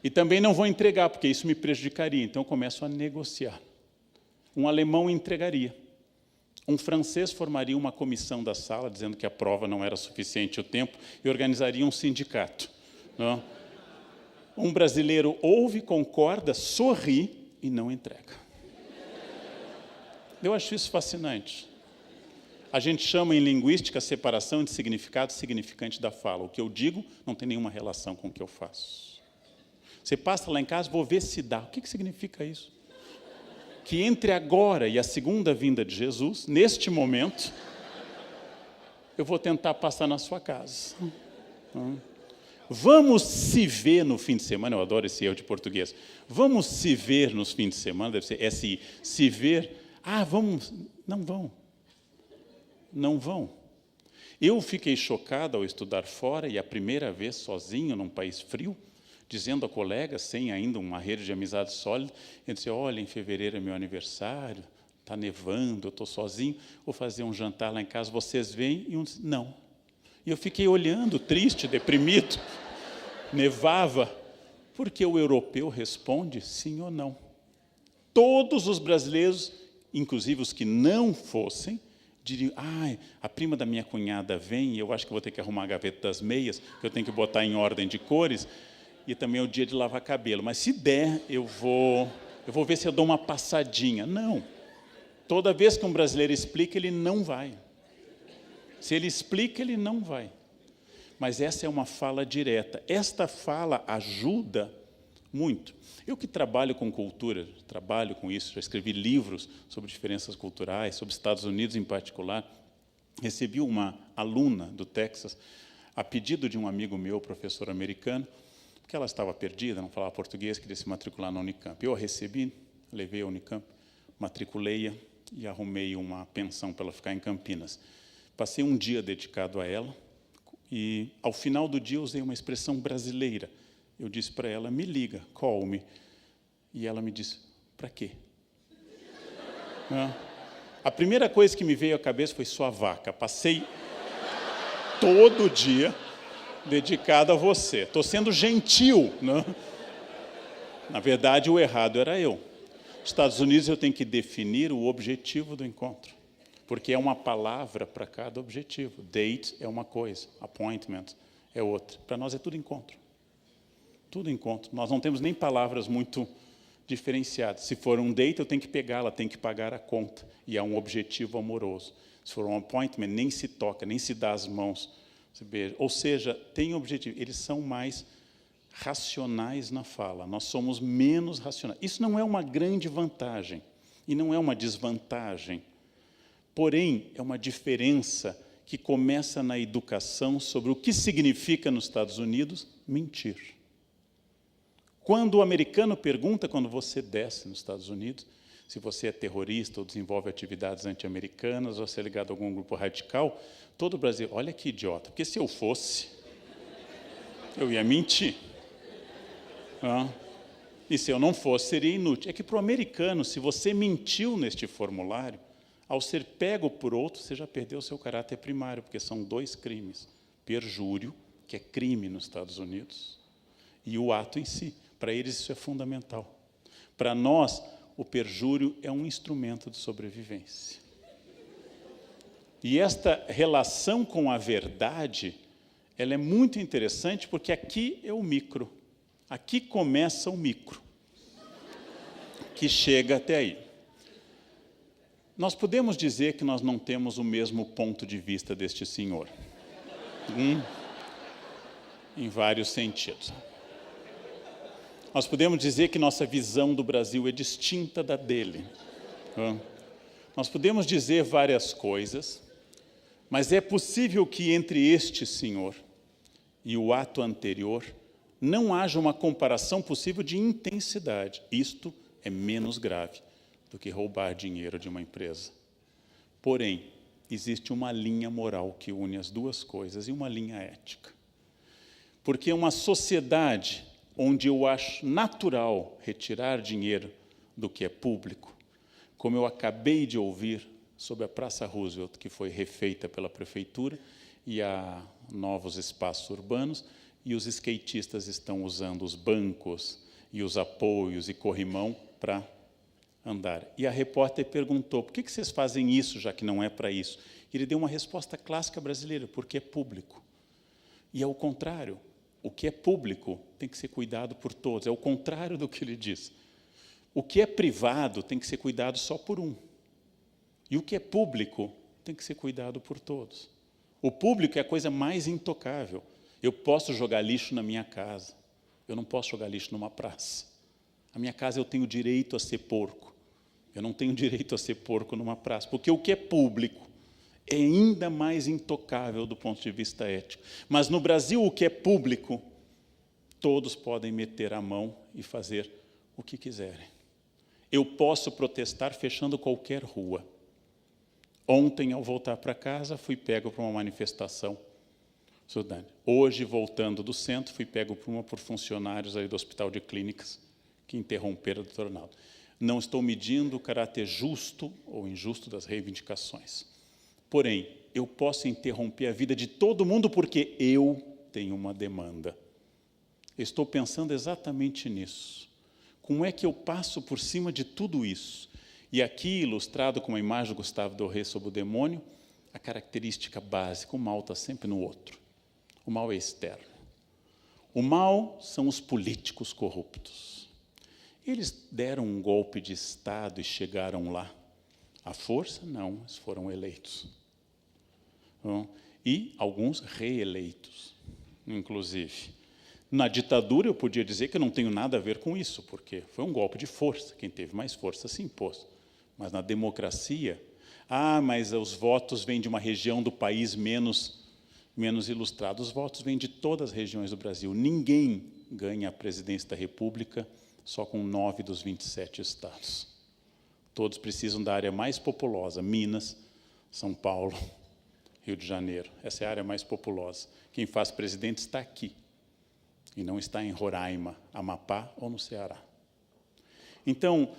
E também não vou entregar, porque isso me prejudicaria. Então, eu começo a negociar. Um alemão entregaria. Um francês formaria uma comissão da sala, dizendo que a prova não era suficiente o tempo, e organizaria um sindicato. Não? Um brasileiro ouve, concorda, sorri e não entrega. Eu acho isso fascinante. A gente chama em linguística separação de significado e significante da fala. O que eu digo não tem nenhuma relação com o que eu faço. Você passa lá em casa, vou ver se dá. O que significa isso? Que entre agora e a segunda vinda de Jesus, neste momento, eu vou tentar passar na sua casa. Vamos se ver no fim de semana, eu adoro esse erro de português. Vamos se ver nos fins de semana, deve ser se ver. Ah, vamos. Não vão. Não vão. Eu fiquei chocado ao estudar fora, e a primeira vez sozinho, num país frio, dizendo a colegas, sem ainda uma rede de amizade sólida, eu disse, olha, em fevereiro é meu aniversário, está nevando, eu estou sozinho, vou fazer um jantar lá em casa, vocês vêm? E um disse, não. E eu fiquei olhando, triste, deprimido, nevava, porque o europeu responde sim ou não. Todos os brasileiros, inclusive os que não fossem, diriam, a prima da minha cunhada vem, e eu acho que vou ter que arrumar a gaveta das meias, que eu tenho que botar em ordem de cores, e também é o dia de lavar cabelo. Mas se der, eu vou ver se eu dou uma passadinha. Não. Toda vez que um brasileiro explica, ele não vai. Se ele explica, ele não vai. Mas essa é uma fala direta. Esta fala ajuda muito. Eu que trabalho com cultura, trabalho com isso, já escrevi livros sobre diferenças culturais, sobre Estados Unidos em particular. Recebi uma aluna do Texas, a pedido de um amigo meu, professor americano, porque ela estava perdida, não falava português, queria se matricular na Unicamp. Eu a recebi, levei a Unicamp, matriculei-a e arrumei uma pensão para ela ficar em Campinas. Passei um dia dedicado a ela e, ao final do dia, usei uma expressão brasileira. Eu disse para ela, me liga, call me. E ela me disse, para quê? A primeira coisa que me veio à cabeça foi sua vaca. Passei todo dia dedicado a você. Estou sendo gentil, né? Na verdade, o errado era eu. Nos Estados Unidos, eu tenho que definir o objetivo do encontro, porque é uma palavra para cada objetivo. Date é uma coisa, appointment é outra. Para nós é tudo encontro. Tudo encontro. Nós não temos nem palavras muito diferenciadas. Se for um date, eu tenho que pegá-la, tenho que pagar a conta. E há um objetivo amoroso. Se for um appointment, nem se toca, nem se dá as mãos. Se beija. Ou seja, tem objetivo. Eles são mais racionais na fala. Nós somos menos racionais. Isso não é uma grande vantagem. E não é uma desvantagem. Porém, é uma diferença que começa na educação sobre o que significa, nos Estados Unidos, mentir. Quando o americano pergunta, quando você desce nos Estados Unidos, se você é terrorista ou desenvolve atividades anti-americanas, ou se é ligado a algum grupo radical, todo o Brasil, olha que idiota, porque se eu fosse, eu ia mentir. E se eu não fosse, seria inútil. É que para o americano, se você mentiu neste formulário, ao ser pego por outro, você já perdeu o seu caráter primário, porque são 2 crimes. Perjúrio, que é crime nos Estados Unidos, e o ato em si. Para eles isso é fundamental. Para nós, o perjúrio é um instrumento de sobrevivência. E esta relação com a verdade, ela é muito interessante, porque aqui é o micro. Aqui começa o micro, que chega até aí. Nós podemos dizer que nós não temos o mesmo ponto de vista deste senhor. Em vários sentidos. Nós podemos dizer que nossa visão do Brasil é distinta da dele. Nós podemos dizer várias coisas, mas é possível que entre este senhor e o ato anterior não haja uma comparação possível de intensidade. Isto é menos grave do que roubar dinheiro de uma empresa. Porém, existe uma linha moral que une as duas coisas e uma linha ética. Porque uma sociedade onde eu acho natural retirar dinheiro do que é público, como eu acabei de ouvir sobre a Praça Roosevelt, que foi refeita pela prefeitura, e há novos espaços urbanos, e os skatistas estão usando os bancos e os apoios e corrimão para andar. E a repórter perguntou, por que vocês fazem isso, já que não é para isso? E ele deu uma resposta clássica brasileira, porque é público. E é o contrário. O que é público tem que ser cuidado por todos. É o contrário do que ele diz. O que é privado tem que ser cuidado só por um. E o que é público tem que ser cuidado por todos. O público é a coisa mais intocável. Eu posso jogar lixo na minha casa. Eu não posso jogar lixo numa praça. Na minha casa eu tenho direito a ser porco. Eu não tenho direito a ser porco numa praça. Porque o que é público é ainda mais intocável do ponto de vista ético. Mas no Brasil, o que é público, todos podem meter a mão e fazer o que quiserem. Eu posso protestar fechando qualquer rua. Ontem, ao voltar para casa, fui pego por uma manifestação. Hoje, voltando do centro, fui pego por funcionários aí do Hospital de Clínicas que interromperam o Dr. Arnaldo. Não estou medindo o caráter justo ou injusto das reivindicações. Porém, eu posso interromper a vida de todo mundo porque eu tenho uma demanda. Eu estou pensando exatamente nisso. Como é que eu passo por cima de tudo isso? E aqui, ilustrado com a imagem do Gustave Doré sobre o demônio, a característica básica, o mal está sempre no outro. O mal é externo. O mal são os políticos corruptos. Eles deram um golpe de Estado e chegaram lá. À força? Não, eles foram eleitos. E alguns reeleitos, inclusive. Na ditadura, eu podia dizer que eu não tenho nada a ver com isso, porque foi um golpe de força. Quem teve mais força se impôs. Mas na democracia, mas os votos vêm de uma região do país menos ilustrada. Os votos vêm de todas as regiões do Brasil. Ninguém ganha a presidência da República só com 9 dos 27 estados. Todos precisam da área mais populosa, Minas, São Paulo, Rio de Janeiro. Essa é a área mais populosa. Quem faz presidente está aqui, e não está em Roraima, Amapá ou no Ceará. Então,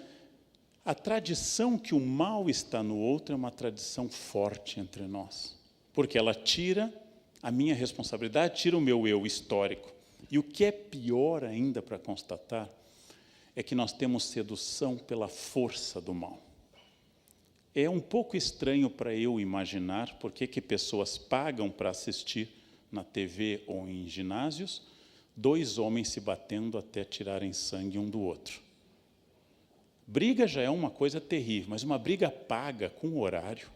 a tradição que o mal está no outro é uma tradição forte entre nós, porque ela tira a minha responsabilidade, tira o meu eu histórico. E o que é pior ainda para constatar é que nós temos sedução pela força do mal. É um pouco estranho para eu imaginar por que pessoas pagam para assistir na TV ou em ginásios 2 homens se batendo até tirarem sangue um do outro. Briga já é uma coisa terrível, mas uma briga paga com horário,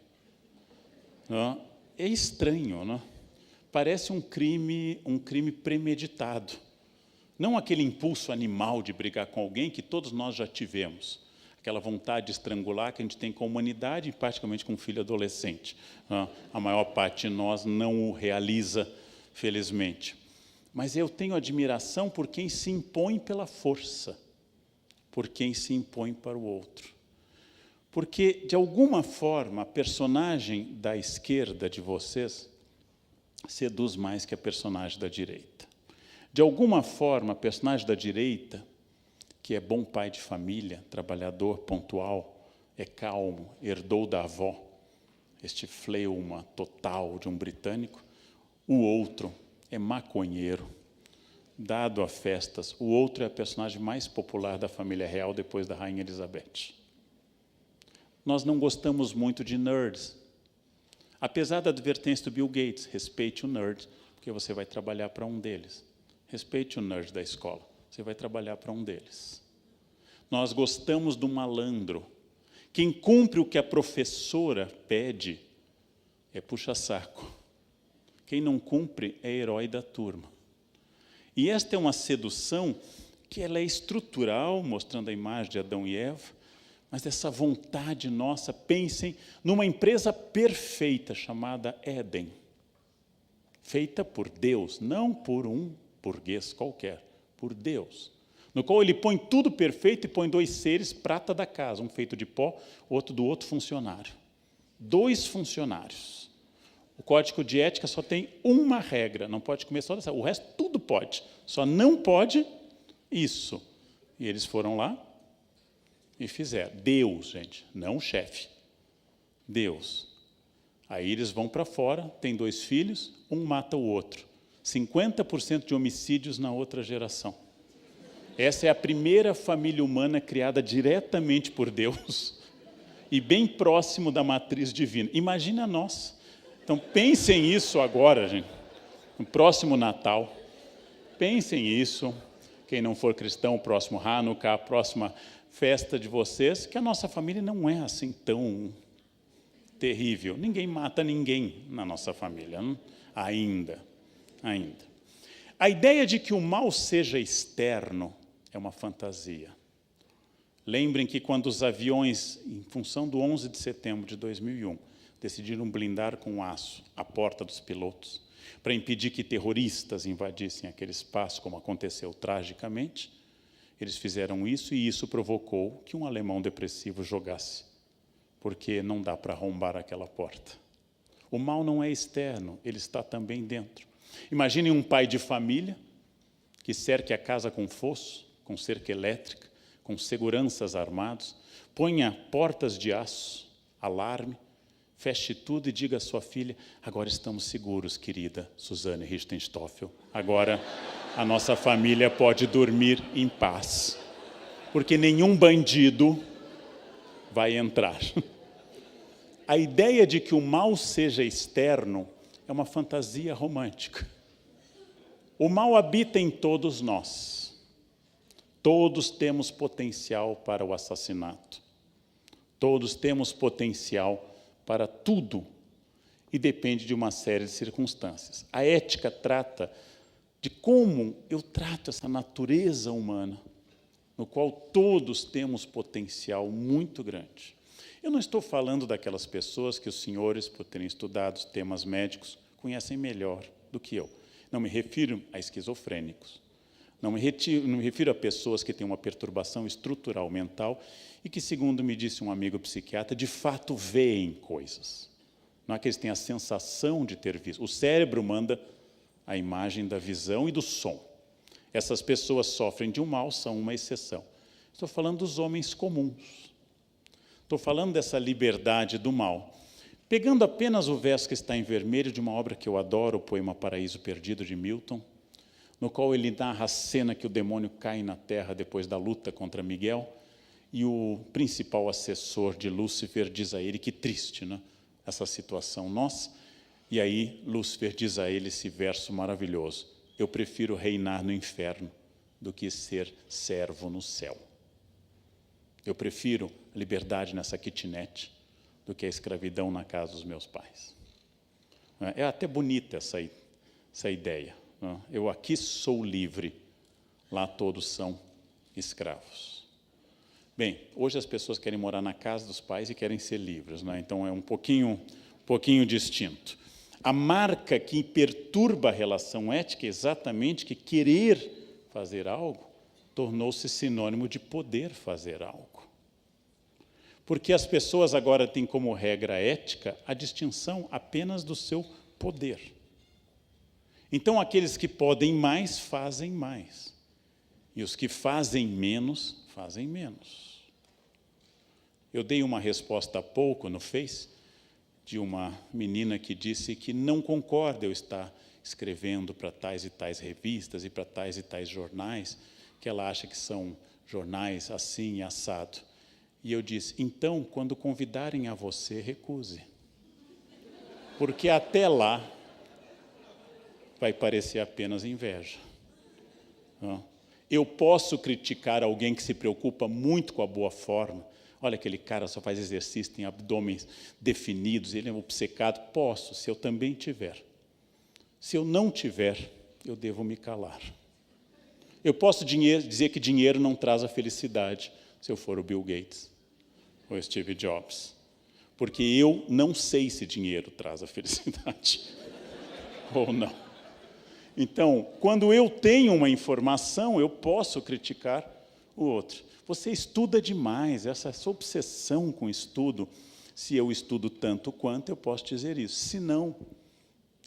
não, é estranho, não? Parece um crime premeditado. Não aquele impulso animal de brigar com alguém que todos nós já tivemos. Aquela vontade de estrangular que a gente tem com a humanidade, e praticamente com um filho adolescente. A maior parte de nós não o realiza, felizmente. Mas eu tenho admiração por quem se impõe pela força, por quem se impõe para o outro. Porque, de alguma forma, a personagem da esquerda de vocês seduz mais que a personagem da direita. De alguma forma, a personagem da direita, que é bom pai de família, trabalhador, pontual, é calmo, herdou da avó, este fleuma total de um britânico, o outro é maconheiro, dado a festas, o outro é a personagem mais popular da família real depois da Rainha Elizabeth. Nós não gostamos muito de nerds, apesar da advertência do Bill Gates, respeite o nerd, porque você vai trabalhar para um deles. Respeite o nerd da escola, você vai trabalhar para um deles. Nós gostamos do malandro. Quem cumpre o que a professora pede é puxa-saco. Quem não cumpre é herói da turma. E esta é uma sedução que ela é estrutural, mostrando a imagem de Adão e Eva, mas essa vontade nossa, pensem numa empresa perfeita chamada Éden, feita por Deus, não por um burguês qualquer, por Deus, no qual ele põe tudo perfeito e põe 2 seres prata da casa, um feito de pó, outro do outro funcionário. 2 funcionários. O código de ética só tem uma regra, não pode comer só dessa, o resto tudo pode, só não pode isso. E eles foram lá e fizeram. Deus, gente, não o chefe. Deus. Aí eles vão para fora, tem 2 filhos, um mata o outro. 50% de homicídios na outra geração. Essa é a primeira família humana criada diretamente por Deus e bem próximo da matriz divina. Imagina nós. Então, pensem isso agora, gente, no próximo Natal. Pensem isso, quem não for cristão, o próximo Hanukkah, a próxima festa de vocês, que a nossa família não é assim tão terrível. Ninguém mata ninguém na nossa família, não? Ainda. A ideia de que o mal seja externo é uma fantasia. Lembrem que quando os aviões, em função do 11 de setembro de 2001, decidiram blindar com aço a porta dos pilotos para impedir que terroristas invadissem aquele espaço, como aconteceu tragicamente, eles fizeram isso e isso provocou que um alemão depressivo jogasse, porque não dá para arrombar aquela porta. O mal não é externo, ele está também dentro. Imaginem um pai de família que cerque a casa com fosso, com cerca elétrica, com seguranças armados, ponha portas de aço, alarme, Feche tudo e diga à sua filha: agora estamos seguros, querida Suzane Richtenstoffel. Agora a nossa família pode dormir em paz, porque nenhum bandido vai entrar. A ideia de que o mal seja externo é uma fantasia romântica. O mal habita em todos nós. Todos temos potencial para o assassinato. Todos temos potencial para tudo. E depende de uma série de circunstâncias. A ética trata de como eu trato essa natureza humana, no qual todos temos potencial muito grande. Eu não estou falando daquelas pessoas que os senhores, por terem estudado temas médicos, conhecem melhor do que eu. Não me refiro a esquizofrênicos. Não me refiro a pessoas que têm uma perturbação estrutural mental e que, segundo me disse um amigo psiquiatra, de fato veem coisas. Não é que eles têm a sensação de ter visto. O cérebro manda a imagem da visão e do som. Essas pessoas sofrem de um mal, são uma exceção. Estou falando dos homens comuns. Estou falando dessa liberdade do mal. Pegando apenas o verso que está em vermelho de uma obra que eu adoro, o poema Paraíso Perdido, de Milton, no qual ele narra a cena que o demônio cai na terra depois da luta contra Miguel, e o principal assessor de Lúcifer diz a ele, que triste, né? Essa situação nossa. E aí Lúcifer diz a ele esse verso maravilhoso: eu prefiro reinar no inferno do que ser servo no céu. Eu prefiro a liberdade nessa kitnet do que a escravidão na casa dos meus pais. É até bonita essa ideia. Eu aqui sou livre, lá todos são escravos. Bem, hoje as pessoas querem morar na casa dos pais e querem ser livres, né? Então é um pouquinho distinto. A marca que perturba a relação ética é exatamente que querer fazer algo tornou-se sinônimo de poder fazer algo. Porque as pessoas agora têm como regra ética a distinção apenas do seu poder. Então, aqueles que podem mais, fazem mais. E os que fazem menos, fazem menos. Eu dei uma resposta há pouco no Face de uma menina que disse que não concorda eu estar escrevendo para tais e tais revistas e para tais e tais jornais, que ela acha que são jornais assim e assado. E eu disse: então, quando convidarem a você, recuse. Porque até lá vai parecer apenas inveja. Eu posso criticar alguém que se preocupa muito com a boa forma. Olha, aquele cara só faz exercício, tem abdômenes definidos, ele é obcecado. Posso, se eu também tiver. Se eu não tiver, eu devo me calar. Eu posso dizer que dinheiro não traz a felicidade, se eu for o Bill Gates ou Steve Jobs. Porque eu não sei se dinheiro traz a felicidade ou não. Então, quando eu tenho uma informação, eu posso criticar o outro. Você estuda demais, essa obsessão com estudo. Se eu estudo tanto quanto, eu posso dizer isso. Se não,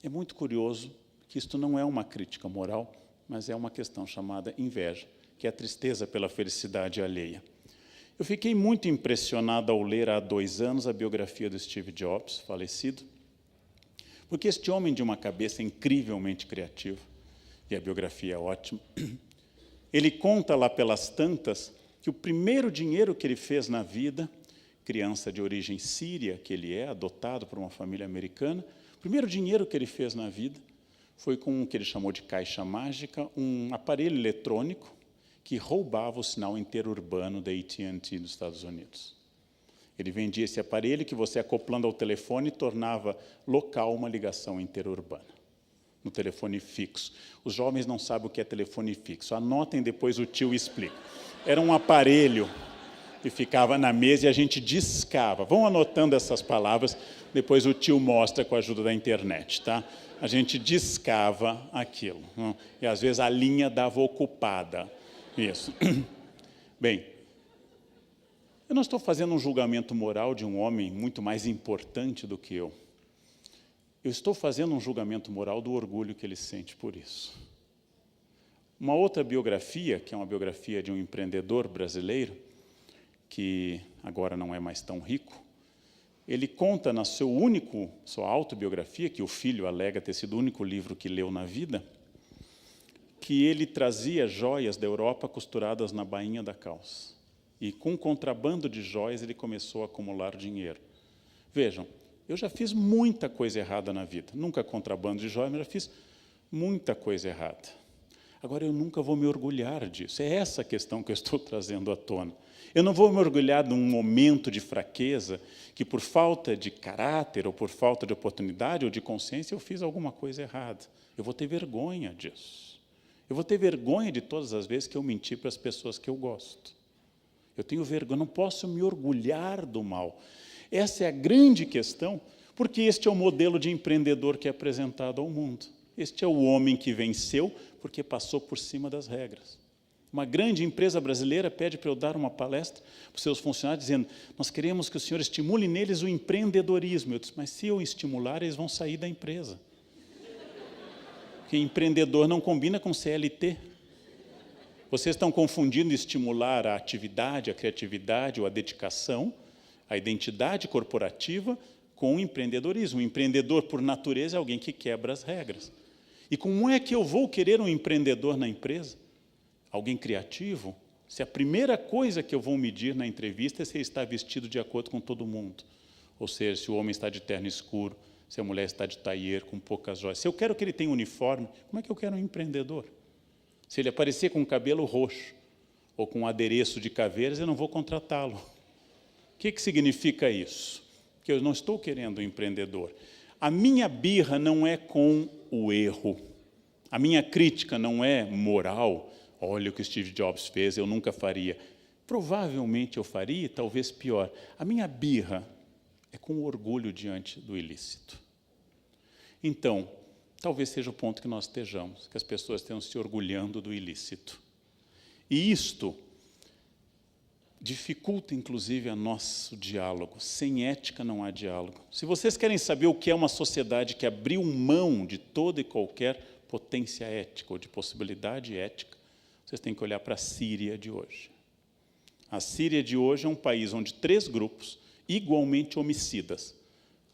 é muito curioso que isto não é uma crítica moral, mas é uma questão chamada inveja, que é a tristeza pela felicidade alheia. Eu fiquei muito impressionado ao ler há 2 anos a biografia do Steve Jobs, falecido, porque este homem de uma cabeça incrivelmente criativa, e a biografia é ótima, ele conta lá pelas tantas que o primeiro dinheiro que ele fez na vida, criança de origem síria que ele é, adotado por uma família americana, o primeiro dinheiro que ele fez na vida foi com o que ele chamou de caixa mágica, um aparelho eletrônico que roubava o sinal interurbano da AT&T dos Estados Unidos. Ele vendia esse aparelho que você, acoplando ao telefone, tornava local uma ligação interurbana, no telefone fixo. Os jovens não sabem o que é telefone fixo. Anotem, depois o tio explica. Era um aparelho que ficava na mesa e a gente discava. Vão anotando essas palavras, depois o tio mostra com a ajuda da internet, tá? A gente discava aquilo. E, às vezes, a linha dava ocupada. Isso. Bem, eu não estou fazendo um julgamento moral de um homem muito mais importante do que eu. Eu estou fazendo um julgamento moral do orgulho que ele sente por isso. Uma outra biografia, que é uma biografia de um empreendedor brasileiro, que agora não é mais tão rico, ele conta na sua autobiografia, que o filho alega ter sido o único livro que leu na vida, que ele trazia joias da Europa costuradas na bainha da calça. E com contrabando de joias ele começou a acumular dinheiro. Vejam, eu já fiz muita coisa errada na vida. Nunca contrabando de joias, mas já fiz muita coisa errada. Agora, eu nunca vou me orgulhar disso. É essa a questão que eu estou trazendo à tona. Eu não vou me orgulhar de um momento de fraqueza que, por falta de caráter, ou por falta de oportunidade, ou de consciência, eu fiz alguma coisa errada. Eu vou ter vergonha disso. Eu vou ter vergonha de todas as vezes que eu menti para as pessoas que eu gosto. Eu tenho vergonha, não posso me orgulhar do mal. Essa é a grande questão, porque este é o modelo de empreendedor que é apresentado ao mundo. Este é o homem que venceu porque passou por cima das regras. Uma grande empresa brasileira pede para eu dar uma palestra para os seus funcionários, dizendo, nós queremos que o senhor estimule neles o empreendedorismo. Eu disse, mas se eu estimular, eles vão sair da empresa. Porque empreendedor não combina com CLT. Vocês estão confundindo estimular a atividade, a criatividade ou a dedicação, a identidade corporativa, com o empreendedorismo. O empreendedor, por natureza, é alguém que quebra as regras. E como é que eu vou querer um empreendedor na empresa? Alguém criativo? Se a primeira coisa que eu vou medir na entrevista é se ele está vestido de acordo com todo mundo. Ou seja, se o homem está de terno escuro, se a mulher está de tailleur, com poucas joias. Se eu quero que ele tenha um uniforme, como é que eu quero um empreendedor? Se ele aparecer com o cabelo roxo ou com um adereço de caveiras, eu não vou contratá-lo. O que significa isso? Que eu não estou querendo um empreendedor. A minha birra não é com o erro. A minha crítica não é moral. Olha o que Steve Jobs fez, eu nunca faria. Provavelmente eu faria, talvez pior. A minha birra é com o orgulho diante do ilícito. Então, talvez seja o ponto que nós estejamos, que as pessoas estejam se orgulhando do ilícito. E isto dificulta, inclusive, o nosso diálogo. Sem ética não há diálogo. Se vocês querem saber o que é uma sociedade que abriu mão de toda e qualquer potência ética ou de possibilidade ética, vocês têm que olhar para a Síria de hoje. A Síria de hoje é um país onde 3 grupos igualmente homicidas,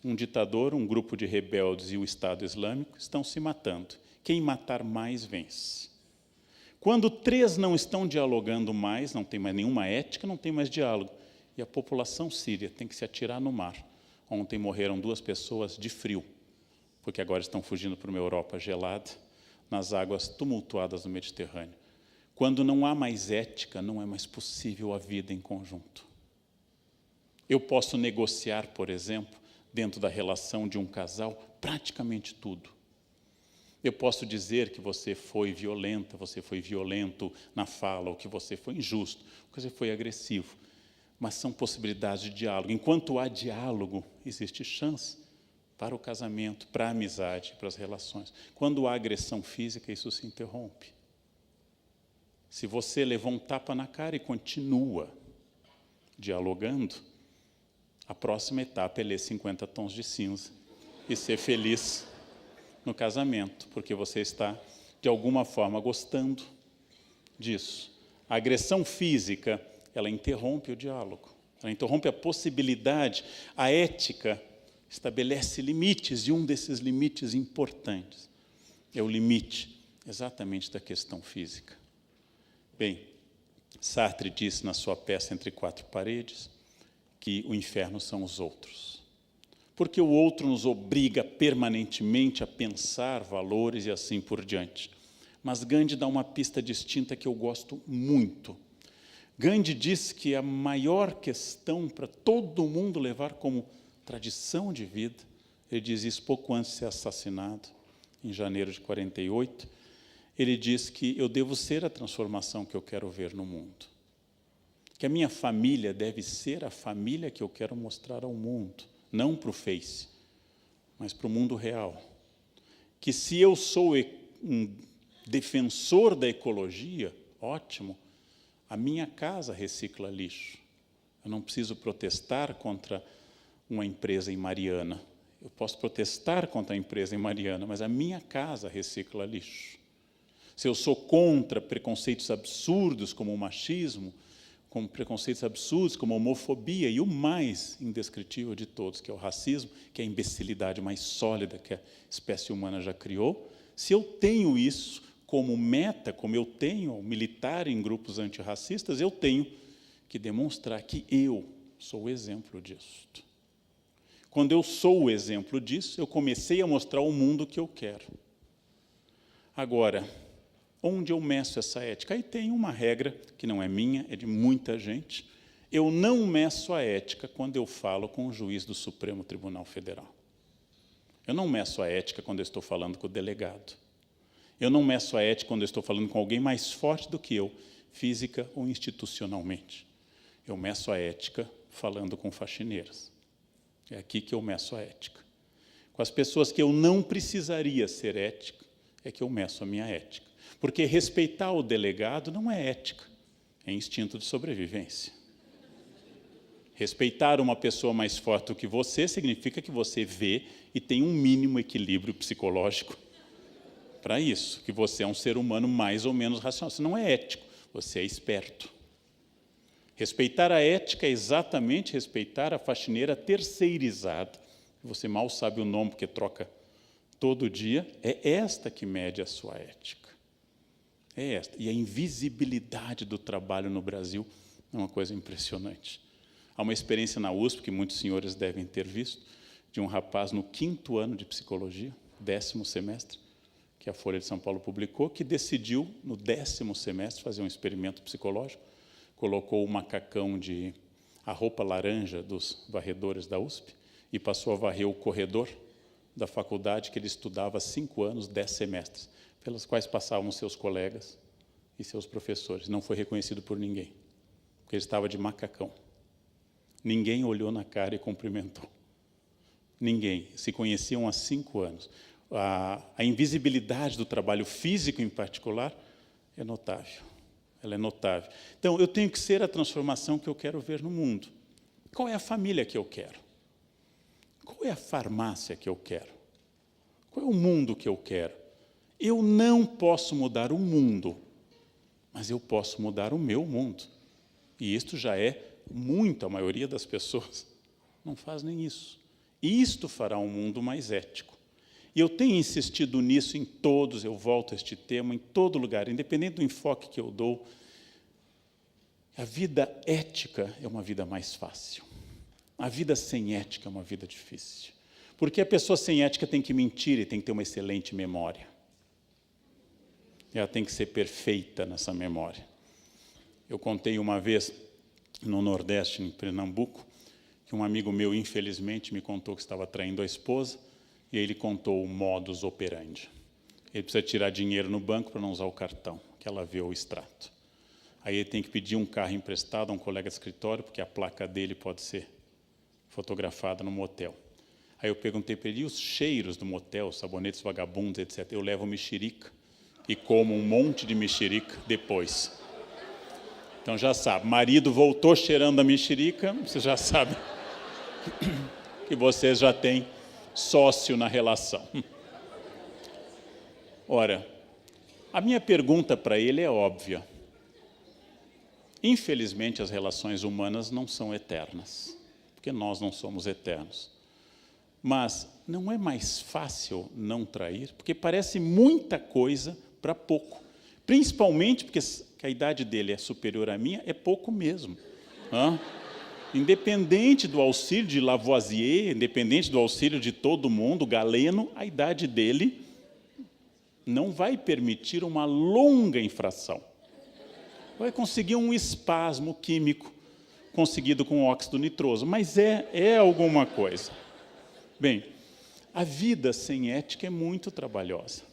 um ditador, um grupo de rebeldes e o Estado Islâmico, estão se matando. Quem matar mais vence. Quando 3 não estão dialogando mais, não tem mais nenhuma ética, não tem mais diálogo, e a população síria tem que se atirar no mar. Ontem morreram 2 pessoas de frio, porque agora estão fugindo para uma Europa gelada, nas águas tumultuadas do Mediterrâneo. Quando não há mais ética, não é mais possível a vida em conjunto. Eu posso negociar, por exemplo, dentro da relação de um casal, praticamente tudo. Eu posso dizer que você foi violenta, você foi violento na fala, ou que você foi injusto, ou que você foi agressivo. Mas são possibilidades de diálogo. Enquanto há diálogo, existe chance para o casamento, para a amizade, para as relações. Quando há agressão física, isso se interrompe. Se você levou um tapa na cara e continua dialogando, a próxima etapa é ler 50 tons de cinza e ser feliz no casamento, porque você está, de alguma forma, gostando disso. A agressão física, ela interrompe o diálogo, ela interrompe a possibilidade, a ética estabelece limites, e um desses limites importantes é o limite exatamente da questão física. Bem, Sartre disse na sua peça Entre Quatro Paredes que o inferno são os outros. Porque o outro nos obriga permanentemente a pensar valores e assim por diante. Mas Gandhi dá uma pista distinta que eu gosto muito. Gandhi diz que a maior questão para todo mundo levar como tradição de vida, ele diz isso pouco antes de ser assassinado, em janeiro de 48, ele diz que eu devo ser a transformação que eu quero ver no mundo. Que a minha família deve ser a família que eu quero mostrar ao mundo. Não para o Face, mas para o mundo real. Que se eu sou um defensor da ecologia, ótimo, a minha casa recicla lixo. Eu não preciso protestar contra uma empresa em Mariana. Eu posso protestar contra a empresa em Mariana, mas a minha casa recicla lixo. Se eu sou contra preconceitos absurdos como o machismo, como preconceitos absurdos, como a homofobia, e o mais indescritível de todos, que é o racismo, que é a imbecilidade mais sólida que a espécie humana já criou, se eu tenho isso como meta, como eu tenho ao militar em grupos antirracistas, eu tenho que demonstrar que eu sou o exemplo disso. Quando eu sou o exemplo disso, eu comecei a mostrar ao mundo o que eu quero. Agora, onde eu meço essa ética? Aí tem uma regra, que não é minha, é de muita gente. Eu não meço a ética quando eu falo com o juiz do Supremo Tribunal Federal. Eu não meço a ética quando eu estou falando com o delegado. Eu não meço a ética quando eu estou falando com alguém mais forte do que eu, física ou institucionalmente. Eu meço a ética falando com faxineiras. É aqui que eu meço a ética. Com as pessoas que eu não precisaria ser ética, é que eu meço a minha ética. Porque respeitar o delegado não é ética, é instinto de sobrevivência. Respeitar uma pessoa mais forte do que você significa que você vê e tem um mínimo equilíbrio psicológico para isso, que você é um ser humano mais ou menos racional. Você não é ético, você é esperto. Respeitar a ética é exatamente respeitar a faxineira terceirizada. Você mal sabe o nome, porque troca todo dia. É esta que mede a sua ética. É esta. E a invisibilidade do trabalho no Brasil é uma coisa impressionante. Há uma experiência na USP, que muitos senhores devem ter visto, de um rapaz no 5º ano de psicologia, 10º semestre, que a Folha de São Paulo publicou, que decidiu, no 10º semestre, fazer um experimento psicológico, colocou o macacão a roupa laranja dos varredores da USP e passou a varrer o corredor da faculdade que ele estudava há 5 anos, 10 semestres, pelas quais passavam seus colegas e seus professores. Não foi reconhecido por ninguém, porque ele estava de macacão. Ninguém olhou na cara e cumprimentou. Ninguém. Se conheciam há 5 anos. A invisibilidade do trabalho físico, em particular, é notável. Ela é notável. Então, eu tenho que ser a transformação que eu quero ver no mundo. Qual é a família que eu quero? Qual é a farmácia que eu quero? Qual é o mundo que eu quero? Eu não posso mudar o mundo, mas eu posso mudar o meu mundo. E isto já é muito, a maioria das pessoas não faz nem isso. Isto fará um mundo mais ético. E eu tenho insistido nisso em todos, eu volto a este tema, em todo lugar, independente do enfoque que eu dou. A vida ética é uma vida mais fácil. A vida sem ética é uma vida difícil. Porque a pessoa sem ética tem que mentir e tem que ter uma excelente memória. Ela tem que ser perfeita nessa memória. Eu contei uma vez, no Nordeste, em Pernambuco, que um amigo meu, infelizmente, me contou que estava traindo a esposa, e aí ele contou o modus operandi. Ele precisa tirar dinheiro no banco para não usar o cartão, que ela vê o extrato. Aí ele tem que pedir um carro emprestado a um colega de escritório, porque a placa dele pode ser fotografada no motel. Aí eu perguntei para ele, e os cheiros do motel, sabonetes vagabundos, etc. Eu levo mexerica e como um monte de mexerica depois. Então já sabe, marido voltou cheirando a mexerica, você já sabe que vocês já têm sócio na relação. Ora, a minha pergunta para ele é óbvia. Infelizmente, as relações humanas não são eternas, porque nós não somos eternos. Mas não é mais fácil não trair, porque parece muita coisa para pouco. Principalmente porque a idade dele é superior à minha, é pouco mesmo. Independente do auxílio de Lavoisier, independente do auxílio de todo mundo, Galeno, a idade dele não vai permitir uma longa infração. Vai conseguir um espasmo químico conseguido com óxido nitroso, mas é alguma coisa. Bem, a vida sem ética é muito trabalhosa.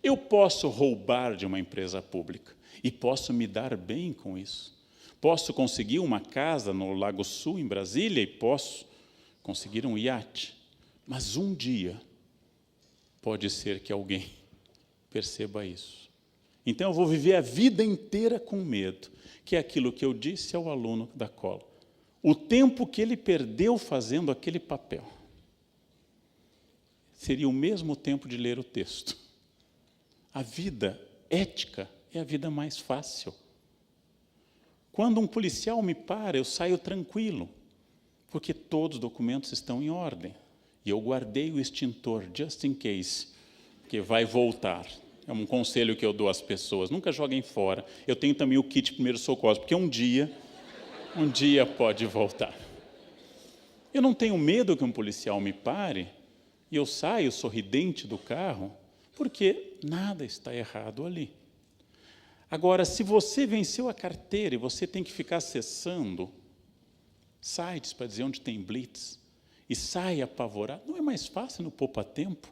Eu posso roubar de uma empresa pública e posso me dar bem com isso. Posso conseguir uma casa no Lago Sul, em Brasília, e posso conseguir um iate. Mas um dia pode ser que alguém perceba isso. Então eu vou viver a vida inteira com medo, que é aquilo que eu disse ao aluno da cola. O tempo que ele perdeu fazendo aquele papel seria o mesmo tempo de ler o texto. A vida ética é a vida mais fácil. Quando um policial me para, eu saio tranquilo, porque todos os documentos estão em ordem. E eu guardei o extintor, just in case, que vai voltar. É um conselho que eu dou às pessoas, nunca joguem fora. Eu tenho também o kit de primeiros socorros, porque um dia pode voltar. Eu não tenho medo que um policial me pare, e eu saio sorridente do carro, porque nada está errado ali. Agora, se você venceu a carteira e você tem que ficar acessando sites para dizer onde tem blitz, e sai apavorado, não é mais fácil no poupa-tempo?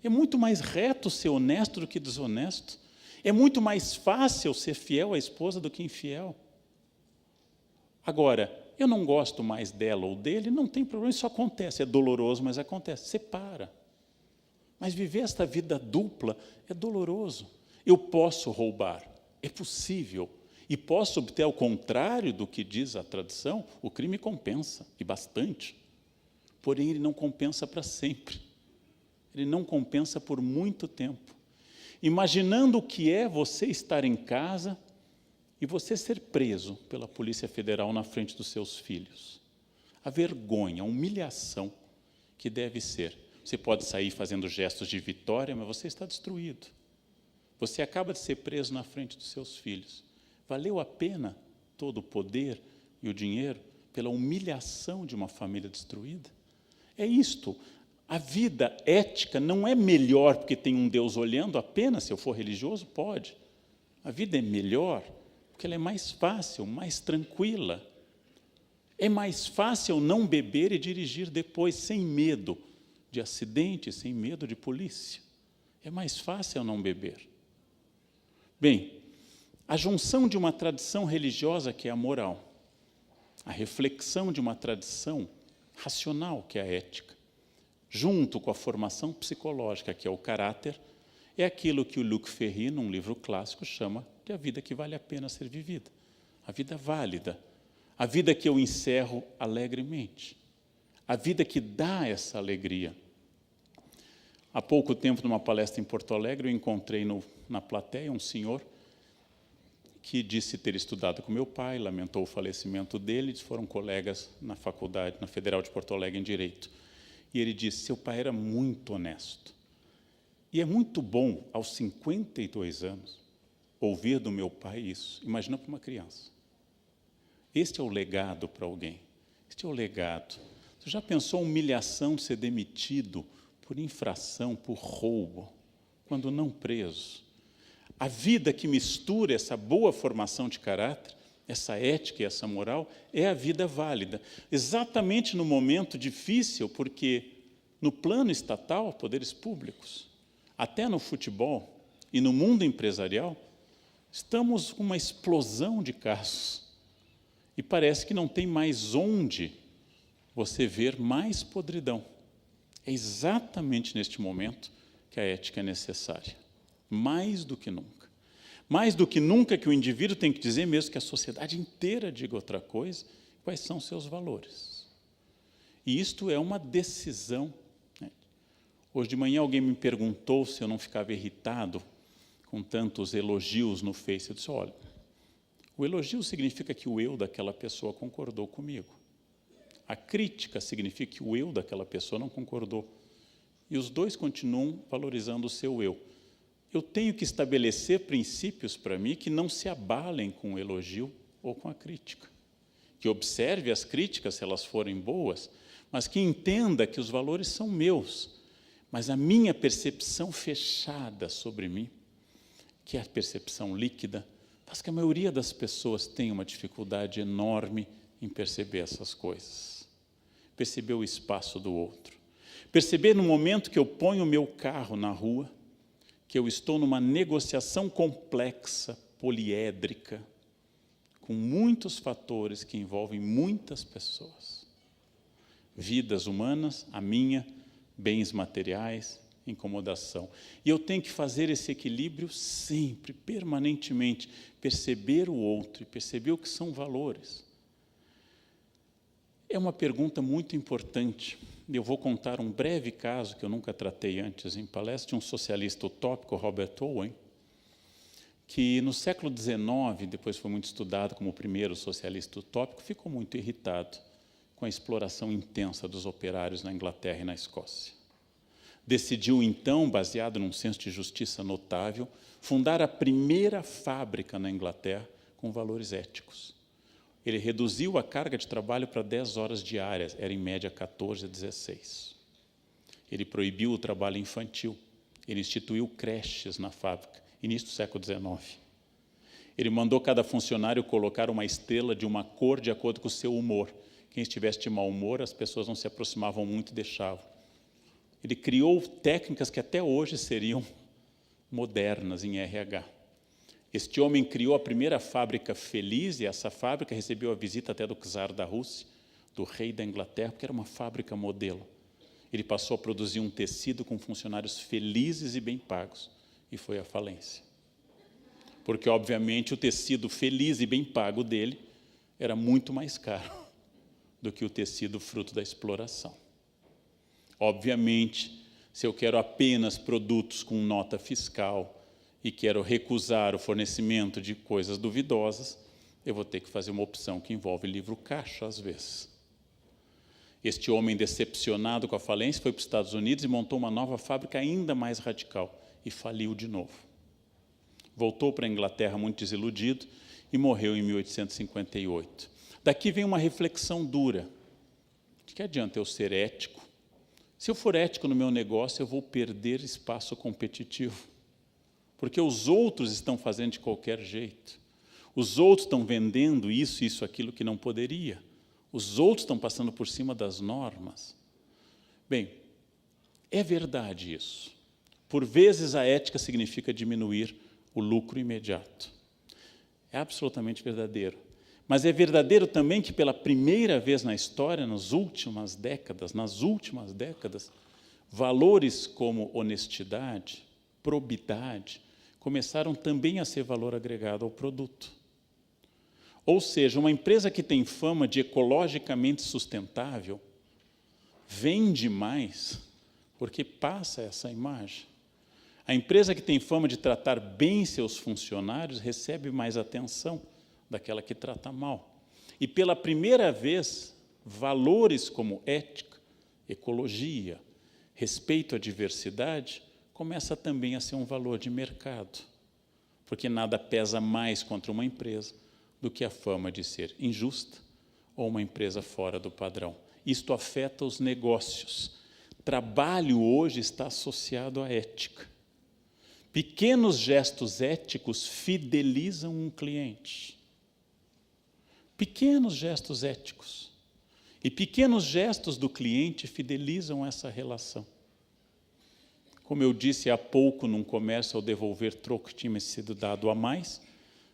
É muito mais reto ser honesto do que desonesto. É muito mais fácil ser fiel à esposa do que infiel. Agora, eu não gosto mais dela ou dele, não tem problema, isso acontece, é doloroso, mas acontece, separa. Mas viver esta vida dupla é doloroso. Eu posso roubar, é possível, e posso obter, ao contrário do que diz a tradição, o crime compensa, e bastante. Porém, ele não compensa para sempre. Ele não compensa por muito tempo. Imaginando o que é você estar em casa e você ser preso pela Polícia Federal na frente dos seus filhos. A vergonha, a humilhação que deve ser. Você pode sair fazendo gestos de vitória, mas você está destruído. Você acaba de ser preso na frente dos seus filhos. Valeu a pena todo o poder e o dinheiro pela humilhação de uma família destruída? É isto. A vida ética não é melhor porque tem um Deus olhando apenas, se eu for religioso, pode. A vida é melhor porque ela é mais fácil, mais tranquila. É mais fácil não beber e dirigir depois sem medo de acidente, sem medo de polícia. É mais fácil não beber. Bem, a junção de uma tradição religiosa, que é a moral, a reflexão de uma tradição racional, que é a ética, junto com a formação psicológica, que é o caráter, é aquilo que o Luc Ferry, num livro clássico, chama de a vida que vale a pena ser vivida. A vida válida. A vida que eu encerro alegremente. A vida que dá essa alegria. Há pouco tempo, numa palestra em Porto Alegre, eu encontrei na plateia um senhor que disse ter estudado com meu pai, lamentou o falecimento dele, eles foram colegas na faculdade, na Federal de Porto Alegre, em Direito. E ele disse, seu pai era muito honesto. E é muito bom, aos 52 anos, ouvir do meu pai isso. Imagina para uma criança. Este é o legado para alguém. Este é o legado. Você já pensou a humilhação de ser demitido por infração, por roubo, quando não preso? A vida que mistura essa boa formação de caráter, essa ética e essa moral, é a vida válida. Exatamente no momento difícil, porque no plano estatal, poderes públicos, até no futebol e no mundo empresarial, estamos com uma explosão de casos. E parece que não tem mais onde você ver mais podridão. É exatamente neste momento que a ética é necessária. Mais do que nunca. Mais do que nunca que o indivíduo tem que dizer, mesmo que a sociedade inteira diga outra coisa, quais são seus valores. E isto é uma decisão. Hoje de manhã alguém me perguntou se eu não ficava irritado com tantos elogios no Face. Eu disse, olha, o elogio significa que o eu daquela pessoa concordou comigo. A crítica significa que o eu daquela pessoa não concordou. E os dois continuam valorizando o seu eu. Eu tenho que estabelecer princípios para mim que não se abalem com o elogio ou com a crítica. Que observe as críticas, se elas forem boas, mas que entenda que os valores são meus. Mas a minha percepção fechada sobre mim, que é a percepção líquida, faz que a maioria das pessoas tenha uma dificuldade enorme em perceber essas coisas. Perceber o espaço do outro. Perceber no momento que eu ponho o meu carro na rua, que eu estou numa negociação complexa, poliédrica, com muitos fatores que envolvem muitas pessoas. Vidas humanas, a minha, bens materiais, incomodação. E eu tenho que fazer esse equilíbrio sempre, permanentemente, perceber o outro e perceber o que são valores. É uma pergunta muito importante. Eu vou contar um breve caso que eu nunca tratei antes em palestra, de um socialista utópico, Robert Owen, que no século XIX, depois foi muito estudado como o primeiro socialista utópico, ficou muito irritado com a exploração intensa dos operários na Inglaterra e na Escócia. Decidiu, então, baseado num senso de justiça notável, fundar a primeira fábrica na Inglaterra com valores éticos. Ele reduziu a carga de trabalho para 10 horas diárias, era em média 14 a 16. Ele proibiu o trabalho infantil, ele instituiu creches na fábrica, início do século XIX. Ele mandou cada funcionário colocar uma estrela de uma cor de acordo com o seu humor. Quem estivesse de mau humor, as pessoas não se aproximavam muito e deixavam. Ele criou técnicas que até hoje seriam modernas em RH. Este homem criou a primeira fábrica feliz, e essa fábrica recebeu a visita até do czar da Rússia, do rei da Inglaterra, porque era uma fábrica modelo. Ele passou a produzir um tecido com funcionários felizes e bem pagos, e foi à falência. Porque, obviamente, o tecido feliz e bem pago dele era muito mais caro do que o tecido fruto da exploração. Obviamente, se eu quero apenas produtos com nota fiscal e quero recusar o fornecimento de coisas duvidosas, eu vou ter que fazer uma opção que envolve livro caixa, às vezes. Este homem, decepcionado com a falência, foi para os Estados Unidos e montou uma nova fábrica ainda mais radical, e faliu de novo. Voltou para a Inglaterra muito desiludido e morreu em 1858. Daqui vem uma reflexão dura. De que adianta eu ser ético? Se eu for ético no meu negócio, eu vou perder espaço competitivo. Porque os outros estão fazendo de qualquer jeito. Os outros estão vendendo isso, aquilo que não poderia. Os outros estão passando por cima das normas. Bem, é verdade isso. Por vezes a ética significa diminuir o lucro imediato. É absolutamente verdadeiro. Mas é verdadeiro também que pela primeira vez na história, nas últimas décadas, valores como honestidade, probidade, começaram também a ser valor agregado ao produto. Ou seja, uma empresa que tem fama de ecologicamente sustentável vende mais porque passa essa imagem. A empresa que tem fama de tratar bem seus funcionários recebe mais atenção daquela que trata mal. E pela primeira vez, valores como ética, ecologia, respeito à diversidade, começa também a ser um valor de mercado. Porque nada pesa mais contra uma empresa do que a fama de ser injusta ou uma empresa fora do padrão. Isto afeta os negócios. Trabalho hoje está associado à ética. Pequenos gestos éticos fidelizam um cliente. Pequenos gestos éticos. E pequenos gestos do cliente fidelizam essa relação. Como eu disse há pouco num comércio, ao devolver troco que tinha sido dado a mais,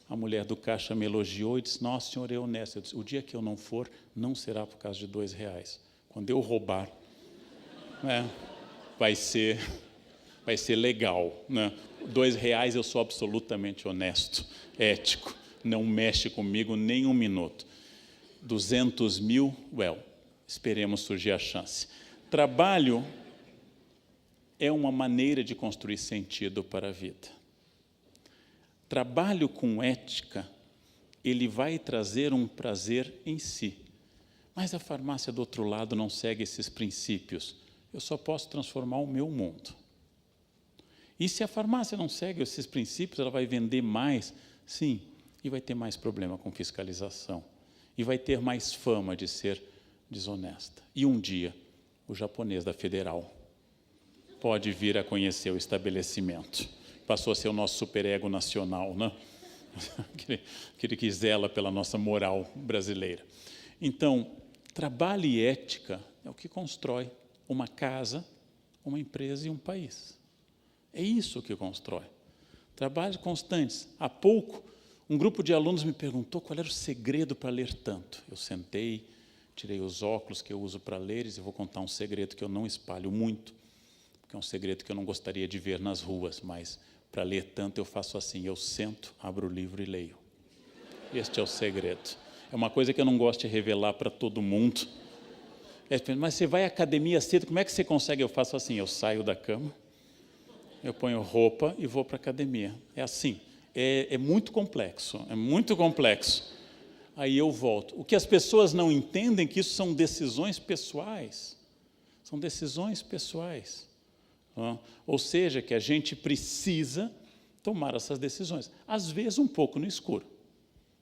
a mulher do caixa me elogiou e disse: nossa, senhor, é honesto. Eu disse: o dia que eu não for, não será por causa de R$2. Quando eu roubar, vai ser legal. Né? R$2 eu sou absolutamente honesto, ético, não mexe comigo nem um minuto. 200 mil, esperemos surgir a chance. Trabalho é uma maneira de construir sentido para a vida. Trabalho com ética, ele vai trazer um prazer em si. Mas a farmácia do outro lado não segue esses princípios. Eu só posso transformar o meu mundo. E se a farmácia não segue esses princípios, ela vai vender mais, sim, e vai ter mais problema com fiscalização. E vai ter mais fama de ser desonesta. E um dia, o japonês da Federal pode vir a conhecer o estabelecimento. Passou a ser o nosso superego nacional, né? que ele quis zela pela nossa moral brasileira. Então, trabalho e ética é o que constrói uma casa, uma empresa e um país. É isso que constrói. Trabalhos constantes. Há pouco, um grupo de alunos me perguntou qual era o segredo para ler tanto. Eu sentei, tirei os óculos que eu uso para ler e vou contar um segredo que eu não espalho muito, porque é um segredo que eu não gostaria de ver nas ruas, mas para ler tanto eu faço assim, eu sento, abro o livro e leio. Este é o segredo. É uma coisa que eu não gosto de revelar para todo mundo. Mas você vai à academia cedo, como é que você consegue? Eu faço assim, eu saio da cama, eu ponho roupa e vou para a academia. É assim, é muito complexo, é muito complexo. Aí eu volto. O que as pessoas não entendem é que isso são decisões pessoais. São decisões pessoais. Ou seja, que a gente precisa tomar essas decisões. Às vezes um pouco no escuro.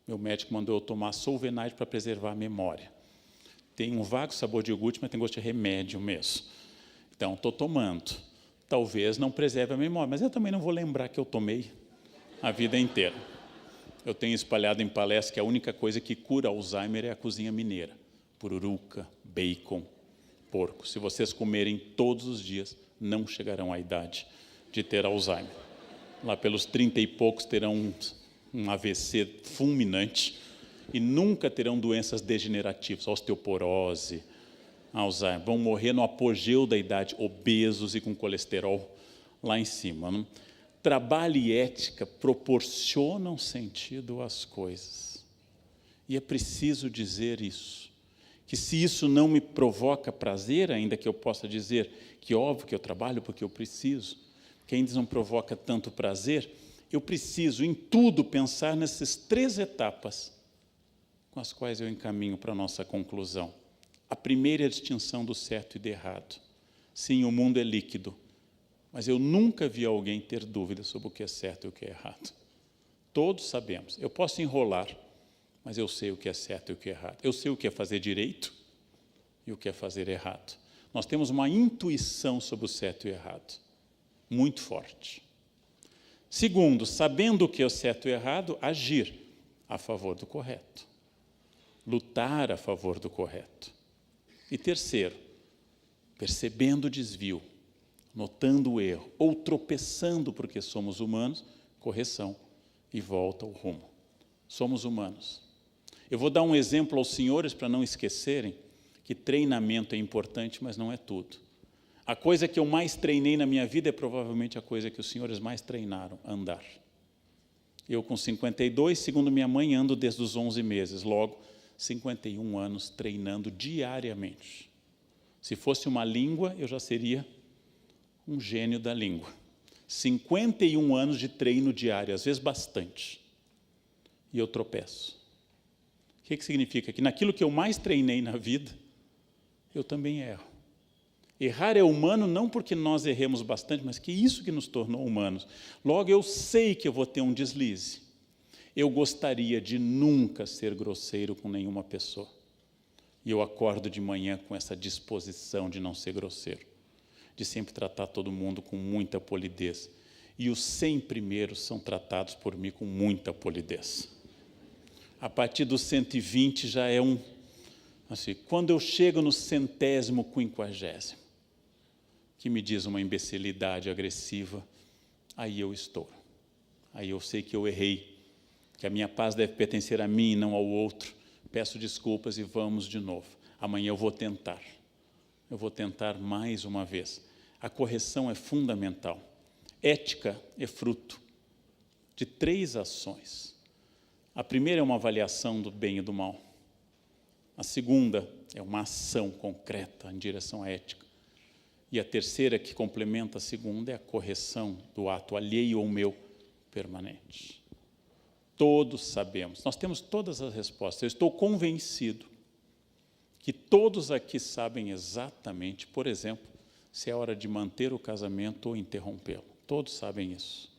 Meu médico mandou eu tomar Solvenide para preservar a memória. Tem um vago sabor de iogurte, mas tem gosto de remédio mesmo. Então, estou tomando. Talvez não preserve a memória, mas eu também não vou lembrar que eu tomei a vida inteira. Eu tenho espalhado em palestra que a única coisa que cura Alzheimer é a cozinha mineira. Pururuca, bacon, porco. Se vocês comerem todos os dias, não chegarão à idade de ter Alzheimer. Lá pelos 30 e poucos terão um AVC fulminante e nunca terão doenças degenerativas, osteoporose, Alzheimer. Vão morrer no apogeu da idade, obesos e com colesterol lá em cima. Não? Trabalho e ética proporcionam sentido às coisas. E é preciso dizer isso. Que se isso não me provoca prazer, ainda que eu possa dizer que óbvio que eu trabalho porque eu preciso, que ainda não provoca tanto prazer, eu preciso em tudo pensar nessas 3 etapas com as quais eu encaminho para a nossa conclusão. A primeira é a distinção do certo e do errado. Sim, o mundo é líquido, mas eu nunca vi alguém ter dúvida sobre o que é certo e o que é errado. Todos sabemos. Eu posso enrolar, mas eu sei o que é certo e o que é errado. Eu sei o que é fazer direito e o que é fazer errado. Nós temos uma intuição sobre o certo e o errado, muito forte. Segundo, sabendo o que é o certo e o errado, agir a favor do correto. Lutar a favor do correto. E terceiro, percebendo o desvio, notando o erro, ou tropeçando porque somos humanos, correção e volta ao rumo. Somos humanos. Eu vou dar um exemplo aos senhores para não esquecerem que treinamento é importante, mas não é tudo. A coisa que eu mais treinei na minha vida é provavelmente a coisa que os senhores mais treinaram, andar. Eu com 52, segundo minha mãe, ando desde os 11 meses, logo 51 anos treinando diariamente. Se fosse uma língua, eu já seria um gênio da língua. 51 anos de treino diário, às vezes bastante. E eu tropeço. O que significa? Que naquilo que eu mais treinei na vida, eu também erro. Errar é humano não porque nós erremos bastante, mas que isso que nos tornou humanos. Logo, eu sei que eu vou ter um deslize. Eu gostaria de nunca ser grosseiro com nenhuma pessoa. E eu acordo de manhã com essa disposição de não ser grosseiro, de sempre tratar todo mundo com muita polidez. E os 100 primeiros são tratados por mim com muita polidez. A partir dos 120 já é assim, quando eu chego no 100º, 50º, que me diz uma imbecilidade agressiva, aí eu estouro. Aí eu sei que eu errei, que a minha paz deve pertencer a mim e não ao outro. Peço desculpas e vamos de novo. Amanhã eu vou tentar. Eu vou tentar mais uma vez. A correção é fundamental. Ética é fruto de 3 ações. A primeira é uma avaliação do bem e do mal. A segunda é uma ação concreta em direção à ética. E a terceira, que complementa a segunda, é a correção do ato alheio ou meu permanente. Todos sabemos, nós temos todas as respostas. Eu estou convencido que todos aqui sabem exatamente, por exemplo, se é hora de manter o casamento ou interrompê-lo. Todos sabem isso,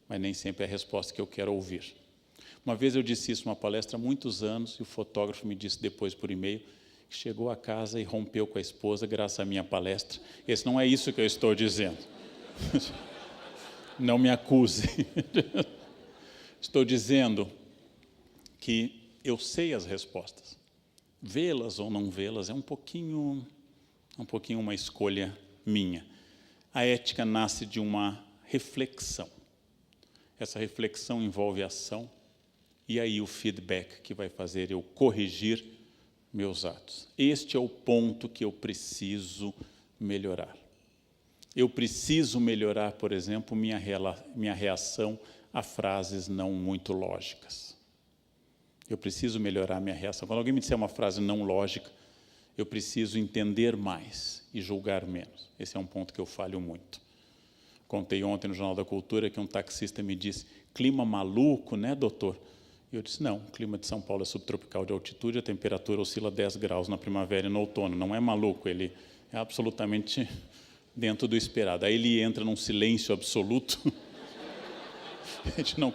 mas nem sempre é a resposta que eu quero ouvir. Uma vez eu disse isso numa palestra há muitos anos, e o fotógrafo me disse depois por e-mail, que chegou a casa e rompeu com a esposa graças à minha palestra. Esse não é isso que eu estou dizendo. Não me acuse. Estou dizendo que eu sei as respostas. Vê-las ou não vê-las é um pouquinho uma escolha minha. A ética nasce de uma reflexão. Essa reflexão envolve ação, e aí o feedback que vai fazer eu corrigir meus atos. Este é o ponto que eu preciso melhorar. Eu preciso melhorar, por exemplo, minha reação a frases não muito lógicas. Eu preciso melhorar minha reação. Quando alguém me disser uma frase não lógica, eu preciso entender mais e julgar menos. Esse é um ponto que eu falho muito. Contei ontem no Jornal da Cultura que um taxista me disse, clima maluco, né, doutor? E eu disse, não, o clima de São Paulo é subtropical de altitude, a temperatura oscila 10 graus na primavera e no outono. Não é maluco, ele é absolutamente dentro do esperado. Aí ele entra num silêncio absoluto, a gente não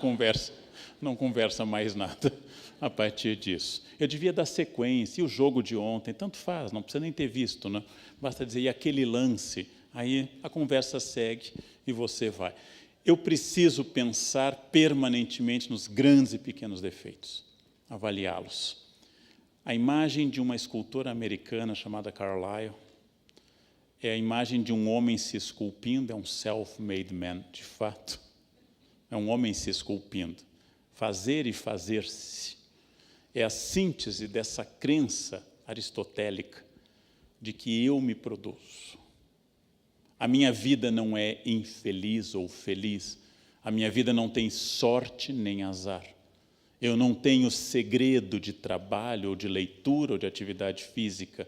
conversa mais nada a partir disso. Eu devia dar sequência, e o jogo de ontem, tanto faz, não precisa nem ter visto, né? Basta dizer, e aquele lance, aí a conversa segue e você vai. Eu preciso pensar permanentemente nos grandes e pequenos defeitos, avaliá-los. A imagem de uma escultora americana chamada Carlyle é a imagem de um homem se esculpindo, é um self-made man, de fato. É um homem se esculpindo. Fazer e fazer-se é a síntese dessa crença aristotélica de que eu me produzo. A minha vida não é infeliz ou feliz. A minha vida não tem sorte nem azar. Eu não tenho segredo de trabalho, ou de leitura, ou de atividade física.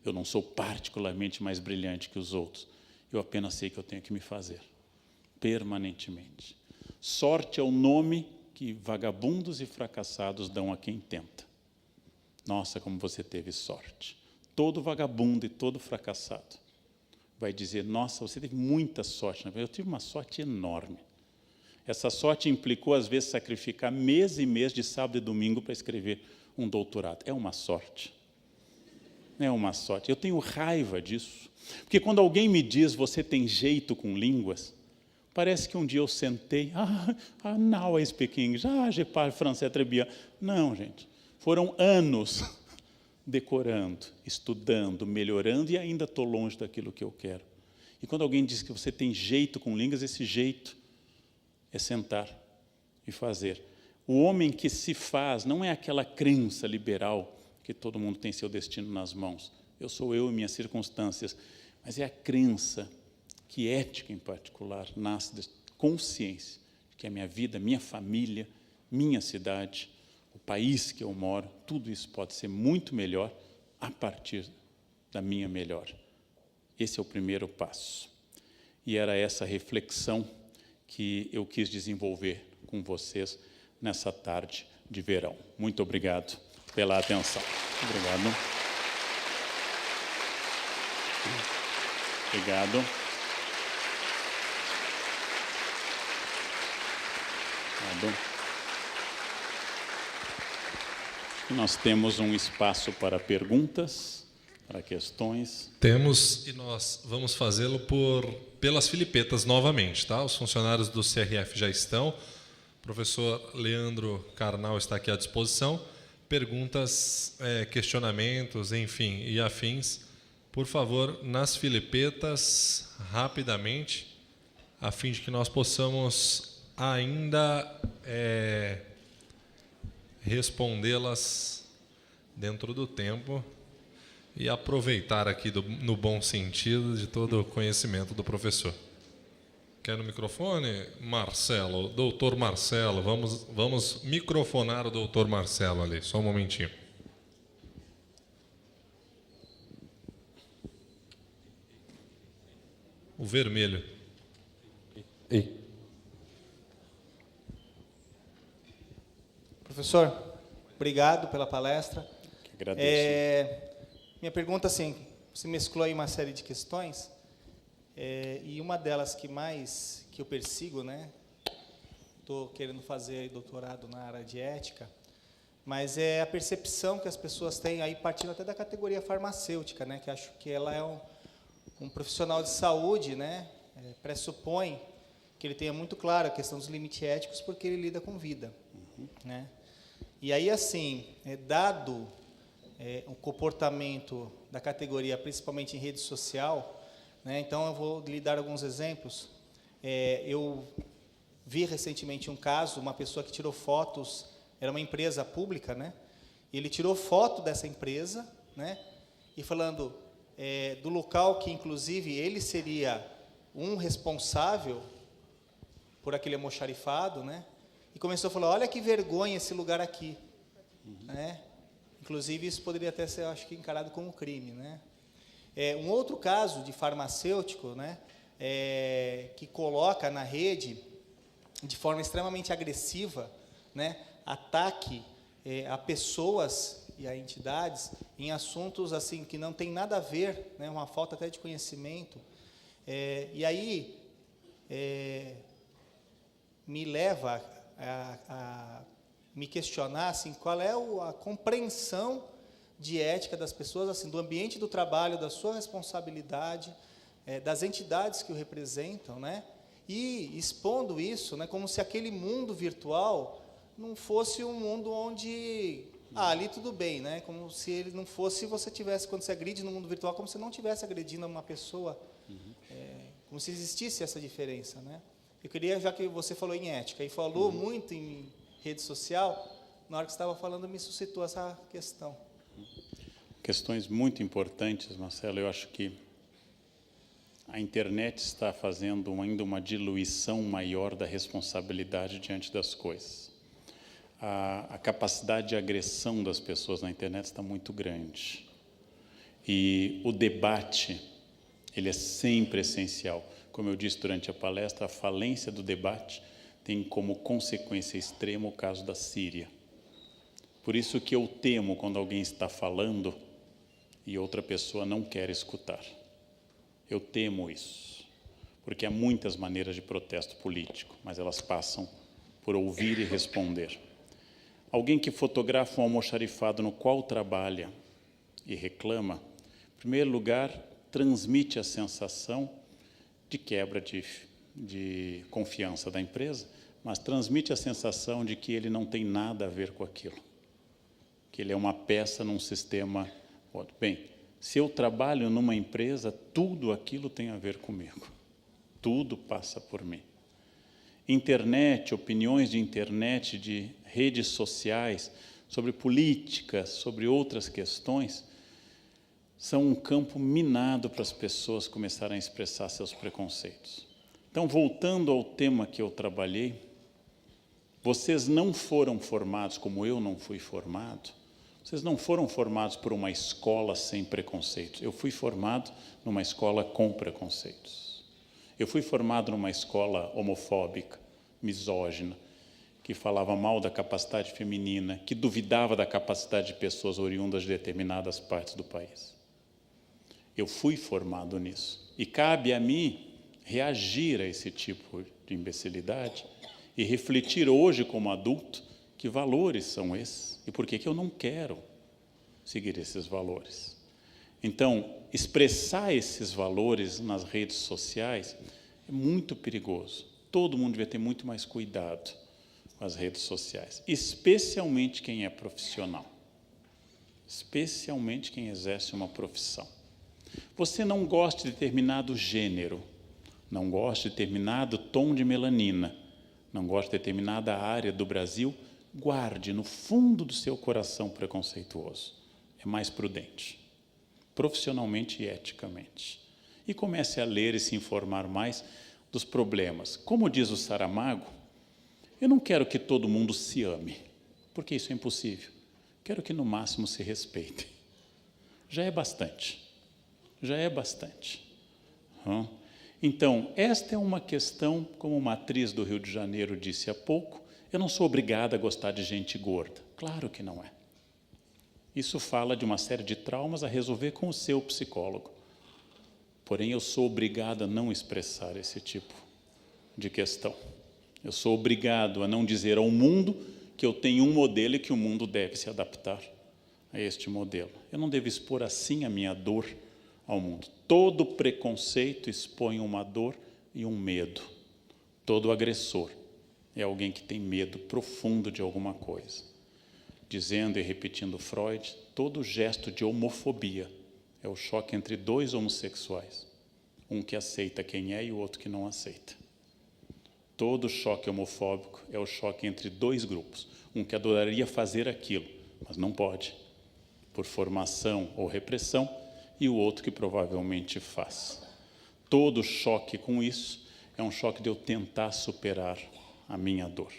Eu não sou particularmente mais brilhante que os outros. Eu apenas sei que eu tenho que me fazer, permanentemente. Sorte é o nome que vagabundos e fracassados dão a quem tenta. Nossa, como você teve sorte. Todo vagabundo e todo fracassado vai dizer, nossa, você teve muita sorte. Eu tive uma sorte enorme. Essa sorte implicou, às vezes, sacrificar mês e mês de sábado e domingo para escrever um doutorado. É uma sorte. É uma sorte. Eu tenho raiva disso. Porque quando alguém me diz, você tem jeito com línguas, parece que um dia eu sentei, now I speak English, je parle français très bien. Não, gente. Foram anos decorando, estudando, melhorando, e ainda estou longe daquilo que eu quero. E quando alguém diz que você tem jeito com línguas, esse jeito é sentar e fazer. O homem que se faz não é aquela crença liberal que todo mundo tem seu destino nas mãos. Eu sou eu e minhas circunstâncias. Mas é a crença que ética, em particular, nasce da consciência de que a minha vida, minha família, minha cidade, o país que eu moro, tudo isso pode ser muito melhor a partir da minha melhor. Esse é o primeiro passo. E era essa reflexão que eu quis desenvolver com vocês nessa tarde de verão. Muito obrigado pela atenção. Obrigado. Obrigado. Obrigado. Nós temos um espaço para perguntas, para questões. Temos, e nós vamos fazê-lo pelas Filipetas novamente, tá? Os funcionários do CRF já estão. O professor Leandro Carnal está aqui à disposição. Perguntas, questionamentos, enfim, e afins, por favor, nas Filipetas, rapidamente, a fim de que nós possamos ainda respondê-las dentro do tempo e aproveitar aqui no bom sentido de todo o conhecimento do professor. Quer no microfone? Marcelo, doutor Marcelo, vamos microfonar o doutor Marcelo ali, só um momentinho. O vermelho. Professor, obrigado pela palestra. Que agradeço. Minha pergunta, assim, você mesclou aí uma série de questões, e uma delas que eu persigo, né? Estou querendo fazer doutorado na área de ética, mas é a percepção que as pessoas têm, aí partindo até da categoria farmacêutica, né? Que acho que ela é um profissional de saúde, né? Pressupõe que ele tenha muito claro a questão dos limites éticos, porque ele lida com vida, né? E aí, assim, dado o comportamento da categoria, principalmente em rede social, né, então eu vou lhe dar alguns exemplos. Eu vi recentemente um caso, uma pessoa que tirou fotos, era uma empresa pública, né? E ele tirou foto dessa empresa, né? E falando do local que, inclusive, ele seria um responsável por aquele almoxarifado, né? E começou a falar, olha que vergonha esse lugar aqui, né? Inclusive, isso poderia até ser, acho que, encarado como crime, né? Um outro caso de farmacêutico, né? que coloca na rede, de forma extremamente agressiva, né, ataque a pessoas e a entidades em assuntos assim que não tem nada a ver, né, uma falta até de conhecimento. E aí me leva a me questionar assim, qual é a compreensão de ética das pessoas, assim, do ambiente do trabalho, da sua responsabilidade, das entidades que o representam, né? E expondo isso, né, como se aquele mundo virtual não fosse um mundo onde ali tudo bem, né? Como se ele não fosse, você tivesse, quando você agride no mundo virtual, como se não estivesse agredindo uma pessoa, como se existisse essa diferença, né? Eu queria, já que você falou em ética e falou muito em rede social, na hora que você estava falando, me suscitou essa questão. Questões muito importantes, Marcelo. Eu acho que a internet está fazendo ainda uma diluição maior da responsabilidade diante das coisas. A capacidade de agressão das pessoas na internet está muito grande. E o debate, ele é sempre essencial. Como eu disse durante a palestra, a falência do debate tem como consequência extrema o caso da Síria. Por isso que eu temo quando alguém está falando e outra pessoa não quer escutar. Eu temo isso, porque há muitas maneiras de protesto político, mas elas passam por ouvir e responder. Alguém que fotografa um almoxarifado no qual trabalha e reclama, em primeiro lugar, transmite a sensação de quebra de confiança da empresa, mas transmite a sensação de que ele não tem nada a ver com aquilo, que ele é uma peça num sistema. Bem, se eu trabalho numa empresa, tudo aquilo tem a ver comigo, tudo passa por mim. Internet, opiniões de internet, de redes sociais, sobre política, sobre outras questões, são um campo minado para as pessoas começarem a expressar seus preconceitos. Então, voltando ao tema que eu trabalhei, vocês não foram formados, como eu não fui formado, vocês não foram formados por uma escola sem preconceitos. Eu fui formado numa escola com preconceitos. Eu fui formado numa escola homofóbica, misógina, que falava mal da capacidade feminina, que duvidava da capacidade de pessoas oriundas de determinadas partes do país. Eu fui formado nisso. E cabe a mim reagir a esse tipo de imbecilidade e refletir hoje, como adulto, que valores são esses e por que eu não quero seguir esses valores. Então, expressar esses valores nas redes sociais é muito perigoso. Todo mundo devia ter muito mais cuidado com as redes sociais, especialmente quem é profissional, especialmente quem exerce uma profissão. Você não gosta de determinado gênero, não gosta de determinado tom de melanina, não gosta de determinada área do Brasil, guarde no fundo do seu coração preconceituoso. É mais prudente, profissionalmente e eticamente. E comece a ler e se informar mais dos problemas. Como diz o Saramago, eu não quero que todo mundo se ame, porque isso é impossível. Quero que, no máximo, se respeitem. Já é bastante. Já é bastante. Então, esta é uma questão, como uma atriz do Rio de Janeiro disse há pouco, eu não sou obrigada a gostar de gente gorda. Claro que não é. Isso fala de uma série de traumas a resolver com o seu psicólogo. Porém, eu sou obrigado a não expressar esse tipo de questão. Eu sou obrigado a não dizer ao mundo que eu tenho um modelo e que o mundo deve se adaptar a este modelo. Eu não devo expor assim a minha dor ao mundo. Todo preconceito expõe uma dor e um medo. Todo agressor é alguém que tem medo profundo de alguma coisa. Dizendo e repetindo Freud, todo gesto de homofobia é o choque entre dois homossexuais, um que aceita quem é e o outro que não aceita. Todo choque homofóbico é o choque entre dois grupos, um que adoraria fazer aquilo, mas não pode, por formação ou repressão, e o outro que provavelmente faz. Todo choque com isso é um choque de eu tentar superar a minha dor.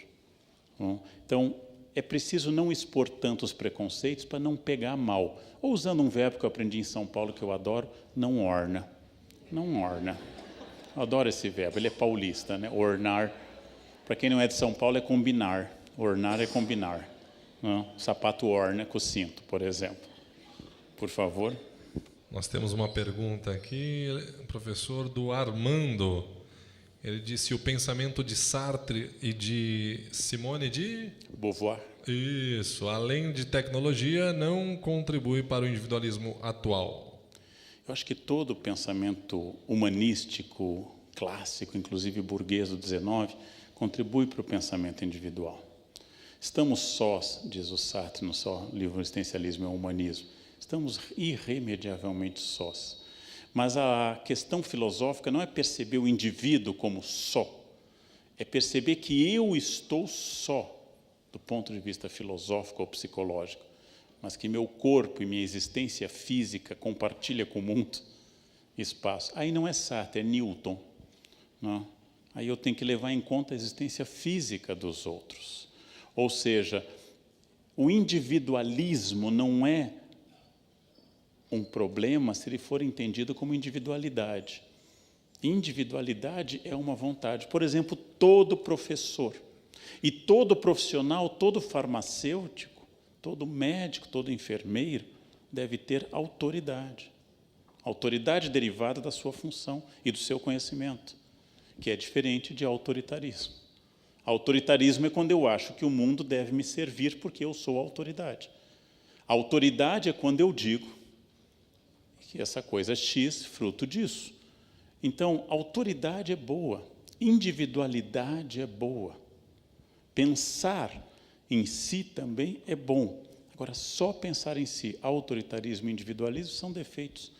Então, é preciso não expor tantos preconceitos para não pegar mal. Ou usando um verbo que eu aprendi em São Paulo, que eu adoro, não orna. Não orna. Eu adoro esse verbo, ele é paulista, né? Ornar. Para quem não é de São Paulo, é combinar. Ornar é combinar. Não? Sapato orna com cinto, por exemplo. Por favor. Nós temos uma pergunta aqui, professor, do Armando. Ele disse: o pensamento de Sartre e de Simone de Beauvoir. Isso, além de tecnologia, não contribui para o individualismo atual. Eu acho que todo o pensamento humanístico, clássico, inclusive burguês do XIX, contribui para o pensamento individual. Estamos sós, diz o Sartre no seu livro Existencialismo e o Humanismo, estamos irremediavelmente sós. Mas a questão filosófica não é perceber o indivíduo como só, é perceber que eu estou só, do ponto de vista filosófico ou psicológico, mas que meu corpo e minha existência física compartilha com o mundo espaço. Aí não é Sartre, é Newton. Não? Aí eu tenho que levar em conta a existência física dos outros. Ou seja, o individualismo não é um problema se ele for entendido como individualidade. Individualidade é uma vontade. Por exemplo, todo professor e todo profissional, todo farmacêutico, todo médico, todo enfermeiro deve ter autoridade. Autoridade derivada da sua função e do seu conhecimento, que é diferente de autoritarismo. Autoritarismo é quando eu acho que o mundo deve me servir porque eu sou a autoridade. A autoridade é quando eu digo que essa coisa X, fruto disso. Então, autoridade é boa, individualidade é boa. Pensar em si também é bom. Agora, só pensar em si, autoritarismo e individualismo são defeitos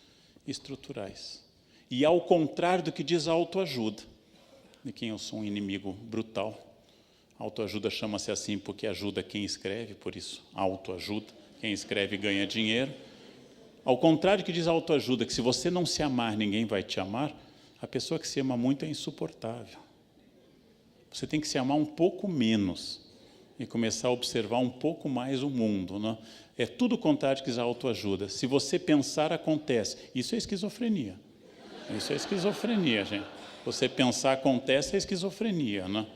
estruturais. E ao contrário do que diz a autoajuda, de quem eu sou um inimigo brutal. A autoajuda chama-se assim porque ajuda quem escreve, por isso autoajuda. Quem escreve ganha dinheiro. Ao contrário do que diz a autoajuda, que se você não se amar, ninguém vai te amar, a pessoa que se ama muito é insuportável. Você tem que se amar um pouco menos e começar a observar um pouco mais o mundo. Não? É tudo o contrário que diz a autoajuda. Se você pensar, acontece. Isso é esquizofrenia. Isso é esquizofrenia, gente. Você pensar, acontece, é esquizofrenia. Não?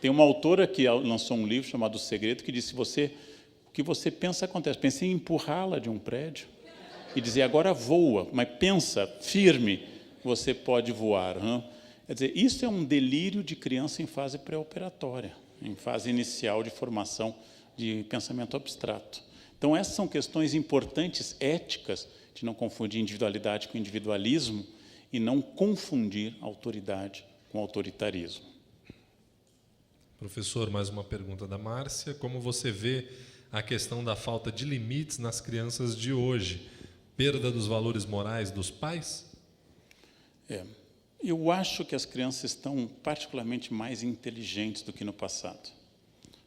Tem uma autora que lançou um livro chamado O Segredo, que disse: o que você pensa, acontece. Pensei em empurrá-la de um prédio e dizer, agora voa, mas pensa firme, você pode voar. Não? Quer dizer, isso é um delírio de criança em fase pré-operatória, em fase inicial de formação de pensamento abstrato. Então, essas são questões importantes, éticas, de não confundir individualidade com individualismo e não confundir autoridade com autoritarismo. Professor, mais uma pergunta da Márcia. Como você vê a questão da falta de limites nas crianças de hoje? Perda dos valores morais dos pais? Eu acho que as crianças estão particularmente mais inteligentes do que no passado.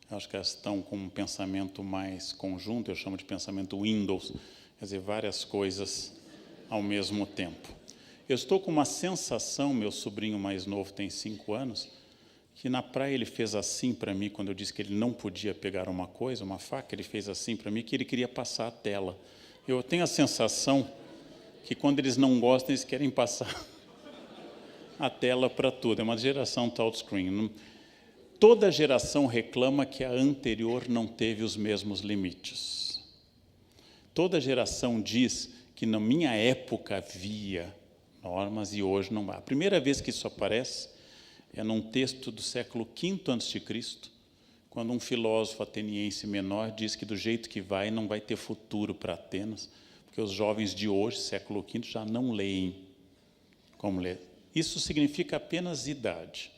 Eu acho que elas estão com um pensamento mais conjunto, eu chamo de pensamento Windows, quer dizer, várias coisas ao mesmo tempo. Eu estou com uma sensação, meu sobrinho mais novo tem 5 anos, que na praia ele fez assim para mim, quando eu disse que ele não podia pegar uma coisa, uma faca, ele fez assim para mim, que ele queria passar a tela. Eu tenho a sensação que quando eles não gostam, eles querem passar a tela para tudo. É uma geração touchscreen. Toda geração reclama que a anterior não teve os mesmos limites. Toda geração diz que na minha época havia normas e hoje não há. A primeira vez que isso aparece é num texto do século V a.C., quando um filósofo ateniense menor diz que do jeito que vai, não vai ter futuro para Atenas, porque os jovens de hoje, século V, já não leem como ler. Isso significa apenas idade.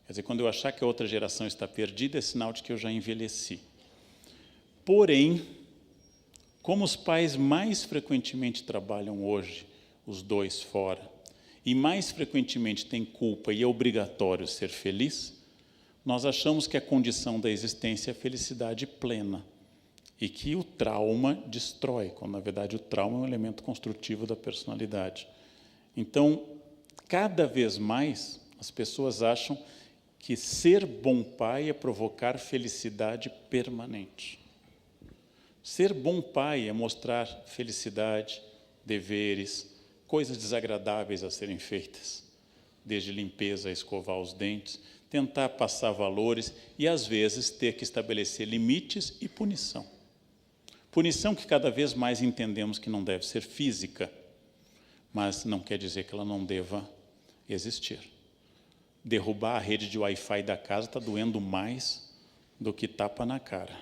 Quer dizer, quando eu achar que a outra geração está perdida, é sinal de que eu já envelheci. Porém, como os pais mais frequentemente trabalham hoje, os dois fora, e mais frequentemente têm culpa e é obrigatório ser feliz, nós achamos que a condição da existência é a felicidade plena e que o trauma destrói, quando na verdade o trauma é um elemento construtivo da personalidade. Então, cada vez mais as pessoas acham que ser bom pai é provocar felicidade permanente. Ser bom pai é mostrar felicidade, deveres, coisas desagradáveis a serem feitas. desde limpeza a escovar os dentes, tentar passar valores e, às vezes, ter que estabelecer limites e punição. Punição que cada vez mais entendemos que não deve ser física, mas não quer dizer que ela não deva existir. Derrubar a rede de Wi-Fi da casa está doendo mais do que tapa na cara.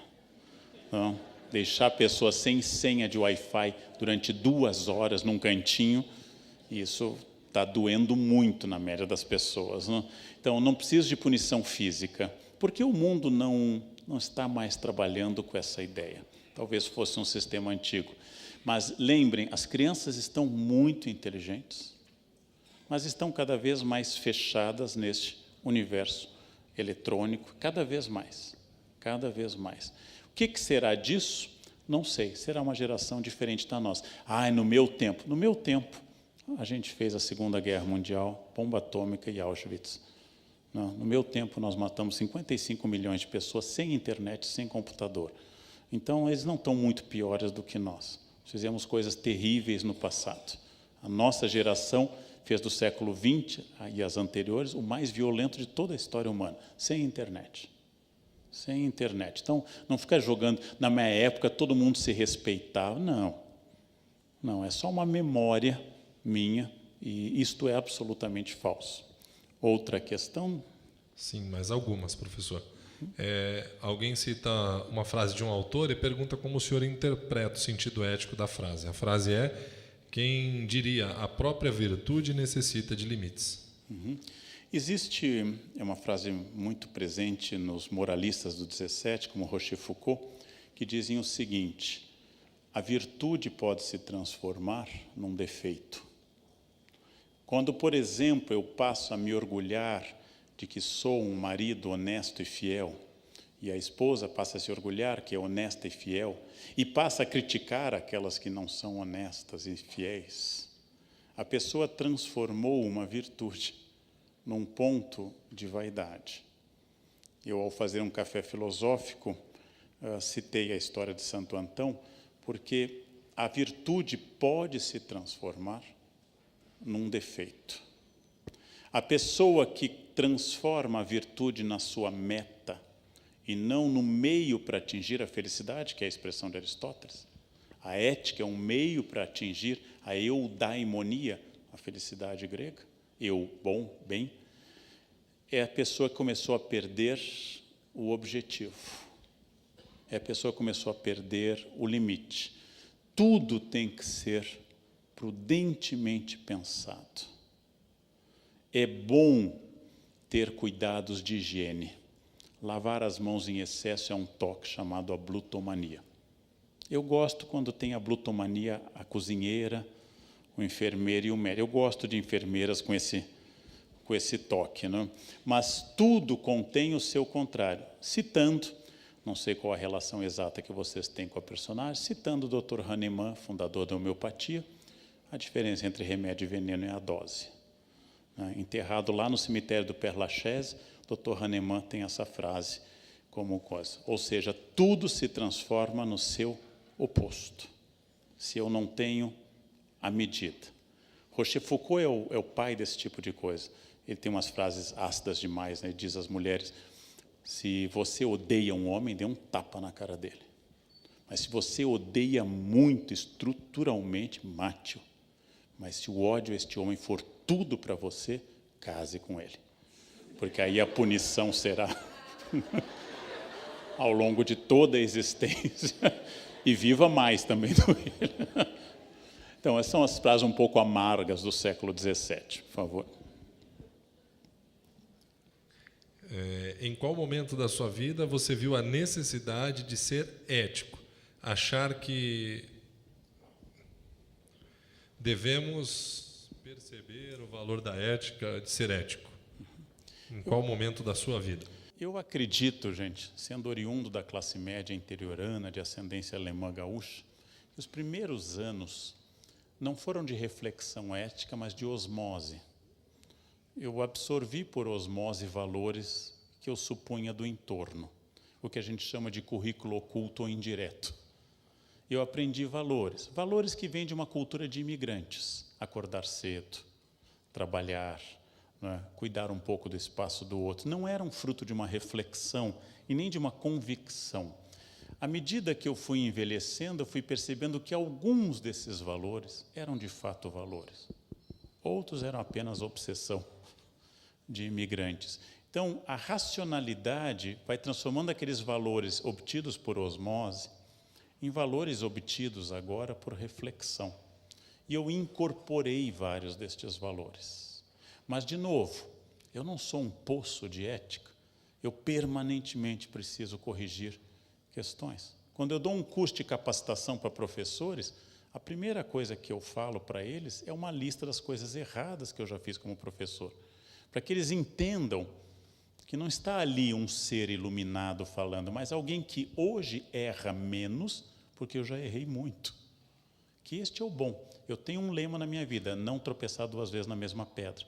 Não, deixar a pessoa sem senha de Wi-Fi durante 2 horas num cantinho, isso está doendo muito na média das pessoas. Não? Então, não preciso de punição física, porque o mundo não está mais trabalhando com essa ideia. Talvez fosse um sistema antigo. Mas lembrem, as crianças estão muito inteligentes, mas estão cada vez mais fechadas neste universo eletrônico, cada vez mais, cada vez mais. O que será disso? Não sei, será uma geração diferente da nossa. No meu tempo, a gente fez a Segunda Guerra Mundial, bomba atômica e Auschwitz. Não, no meu tempo, nós matamos 55 milhões de pessoas sem internet, sem computador. Então, eles não estão muito piores do que nós. Fizemos coisas terríveis no passado. A nossa geração fez do século XX e as anteriores o mais violento de toda a história humana, sem internet. Sem internet. Então, não fica jogando, na minha época todo mundo se respeitava. Não, é só uma memória minha e isto é absolutamente falso. Outra questão? Sim, mais algumas, professor. Alguém cita uma frase de um autor e pergunta como o senhor interpreta o sentido ético da frase. A frase é: quem diria, a própria virtude necessita de limites. Existe, é uma frase muito presente nos moralistas do 17, como Rochefoucauld, que dizem o seguinte: a virtude pode se transformar num defeito. Quando, por exemplo, eu passo a me orgulhar de que sou um marido honesto e fiel, e a esposa passa a se orgulhar que é honesta e fiel, e passa a criticar aquelas que não são honestas e fiéis, a pessoa transformou uma virtude num ponto de vaidade. Eu, ao fazer um café filosófico, citei a história de Santo Antão, porque a virtude pode se transformar num defeito. A pessoa que transforma a virtude na sua meta e não no meio para atingir a felicidade, que é a expressão de Aristóteles. A ética é um meio para atingir a eudaimonia, a felicidade grega, eu, bom, bem. É a pessoa que começou a perder o objetivo. É a pessoa que começou a perder o limite. Tudo tem que ser prudentemente pensado. É bom ter cuidados de higiene. Lavar as mãos em excesso é um toque chamado a blutomania. Eu gosto quando tem a blutomania, a cozinheira, o enfermeiro e o médico. Eu gosto de enfermeiras com esse toque, né? Mas tudo contém o seu contrário. Citando, não sei qual a relação exata que vocês têm com a personagem, citando o Dr. Hahnemann, fundador da homeopatia, a diferença entre remédio e veneno é a dose. Enterrado lá no cemitério do Père Lachaise, Dr. Hahnemann tem essa frase como coisa. Ou seja, tudo se transforma no seu oposto, se eu não tenho a medida. Rochefoucauld é o pai desse tipo de coisa. Ele tem umas frases ácidas demais, né? Ele diz às mulheres: se você odeia um homem, dê um tapa na cara dele. Mas se você odeia muito estruturalmente, mate-o. Mas se o ódio a este homem for tudo para você, case com ele. Porque aí a punição será ao longo de toda a existência. E viva mais também do que ele. Então, essas são as frases um pouco amargas do século XVII, por favor. Em qual momento da sua vida você viu a necessidade de ser ético? Achar que devemos perceber o valor da ética, de ser ético? Em qual momento da sua vida? Eu acredito, gente, sendo oriundo da classe média interiorana, de ascendência alemã gaúcha, que os primeiros anos não foram de reflexão ética, mas de osmose. Eu absorvi por osmose valores que eu supunha do entorno, o que a gente chama de currículo oculto ou indireto. Eu aprendi valores que vêm de uma cultura de imigrantes: acordar cedo, trabalhar, né? Cuidar um pouco do espaço do outro. Não era um fruto de uma reflexão e nem de uma convicção. À medida que eu fui envelhecendo, eu fui percebendo que alguns desses valores eram de fato valores. Outros eram apenas obsessão de imigrantes. Então, a racionalidade vai transformando aqueles valores obtidos por osmose em valores obtidos agora por reflexão. E eu incorporei vários destes valores. Mas, de novo, eu não sou um poço de ética. Eu permanentemente preciso corrigir questões. Quando eu dou um curso de capacitação para professores, a primeira coisa que eu falo para eles é uma lista das coisas erradas que eu já fiz como professor, para que eles entendam que não está ali um ser iluminado falando, mas alguém que hoje erra menos, porque eu já errei muito. Que este é o bom. Eu tenho um lema na minha vida: não tropeçar 2 vezes na mesma pedra.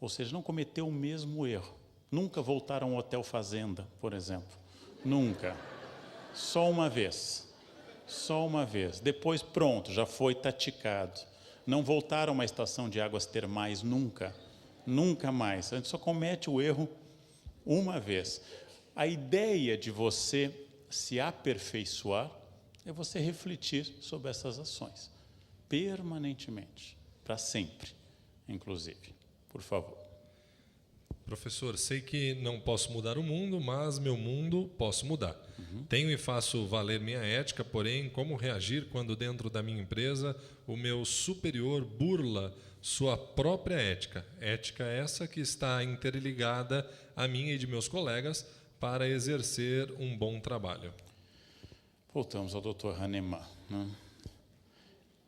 Ou seja, não cometer o mesmo erro. Nunca voltar a um hotel fazenda, por exemplo. Nunca. Só uma vez. Só uma vez. Depois, pronto, já foi taticado. Não voltar a uma estação de águas termais nunca. Nunca mais. A gente só comete o erro uma vez. A ideia de você se aperfeiçoar é você refletir sobre essas ações. Permanentemente. Para sempre, inclusive. Por favor. Professor, sei que não posso mudar o mundo, mas meu mundo posso mudar. Tenho e faço valer minha ética, porém, como reagir quando dentro da minha empresa o meu superior burla sua própria ética? Ética essa que está interligada à minha e de meus colegas para exercer um bom trabalho. Voltamos ao Dr. Hahnemann, né?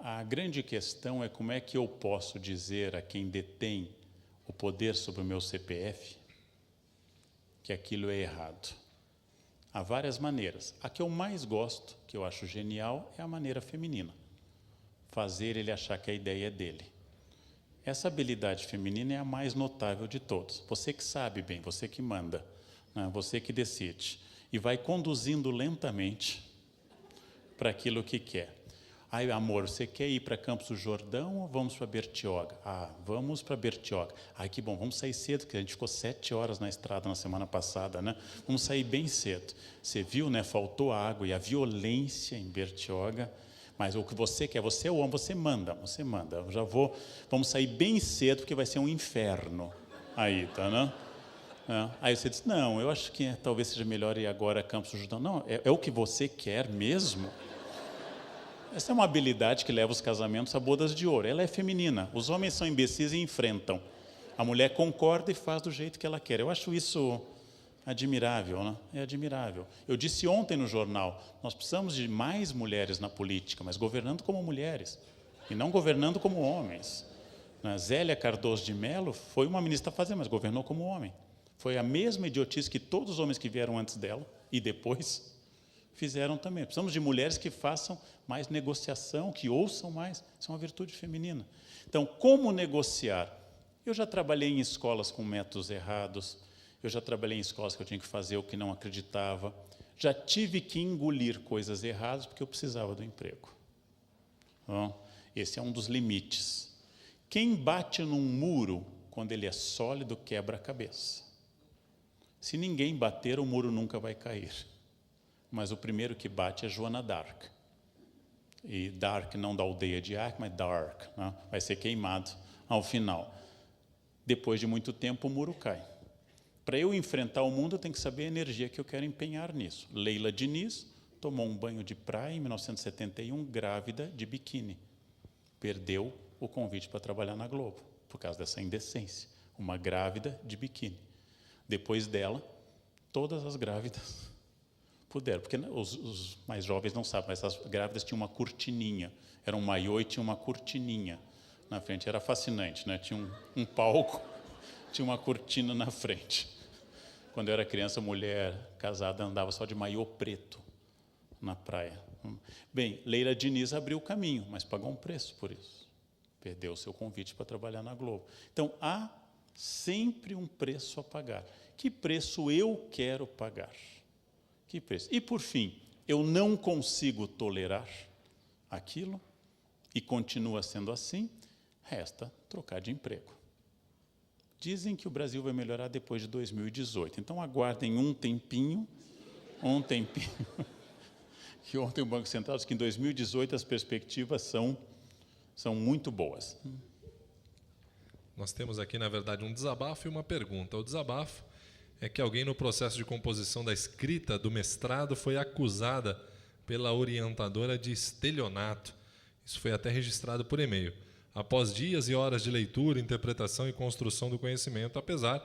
A grande questão é como é que eu posso dizer a quem detém o poder sobre o meu CPF que aquilo é errado. Há várias maneiras. A que eu mais gosto, que eu acho genial, é a maneira feminina. Fazer ele achar que a ideia é dele. Essa habilidade feminina é a mais notável de todos. Você que sabe bem, você que manda, né? Você que decide. E vai conduzindo lentamente para aquilo que quer. Ai, amor, você quer ir para Campos do Jordão ou vamos para Bertioga? Ah, vamos para Bertioga. Ai, que bom, vamos sair cedo, porque a gente ficou 7 horas na estrada na semana passada, né? Vamos sair bem cedo. Você viu, né? Faltou água e a violência em Bertioga. Mas o que você quer, você é o homem, você manda. Eu já vou, vamos sair bem cedo, porque vai ser um inferno aí, tá, né? Aí você diz, não, eu acho que talvez seja melhor ir agora a Campos do Jordão. Não, é o que você quer mesmo? Essa é uma habilidade que leva os casamentos a bodas de ouro. Ela é feminina. Os homens são imbecis e enfrentam. A mulher concorda e faz do jeito que ela quer. Eu acho isso admirável, né? É admirável. Eu disse ontem no jornal, nós precisamos de mais mulheres na política, mas governando como mulheres e não governando como homens. Zélia Cardoso de Mello foi uma ministra fazenda, mas governou como homem. Foi a mesma idiotice que todos os homens que vieram antes dela e depois fizeram também. Precisamos de mulheres que façam mais negociação, que ouçam mais. Isso é uma virtude feminina. Então, como negociar? Eu já trabalhei em escolas com métodos errados, eu já trabalhei em escolas que eu tinha que fazer o que não acreditava, já tive que engolir coisas erradas porque eu precisava do emprego. Então, esse é um dos limites. Quem bate num muro, quando ele é sólido, quebra a cabeça. Se ninguém bater, o muro nunca vai cair. Mas o primeiro que bate é Joana d'Arc. E Dark não da aldeia de Arc, mas Dark, né? Vai ser queimado ao final. Depois de muito tempo, o muro cai. Para eu enfrentar o mundo, eu tenho que saber a energia que eu quero empenhar nisso. Leila Diniz tomou um banho de praia em 1971, grávida de biquíni. Perdeu o convite para trabalhar na Globo, por causa dessa indecência. Uma grávida de biquíni. Depois dela, todas as grávidas puderam, porque os mais jovens não sabem, mas as grávidas tinham uma cortininha, era um maiô e tinha uma cortininha na frente, era fascinante, né? Tinha um palco, tinha uma cortina na frente. Quando eu era criança, mulher casada andava só de maiô preto na praia. Bem, Leila Diniz abriu o caminho, mas pagou um preço por isso. Perdeu o seu convite para trabalhar na Globo. Então, há sempre um preço a pagar. Que preço eu quero pagar? Que preço? E, por fim, eu não consigo tolerar aquilo e continua sendo assim, resta trocar de emprego. Dizem que o Brasil vai melhorar depois de 2018. Então, aguardem um tempinho, que ontem o Banco Central disse que em 2018 as perspectivas são muito boas. Nós temos aqui, na verdade, um desabafo e uma pergunta. O desabafo é que alguém no processo de composição da escrita do mestrado foi acusada pela orientadora de estelionato. Isso foi até registrado por e-mail. Após dias e horas de leitura, interpretação e construção do conhecimento, apesar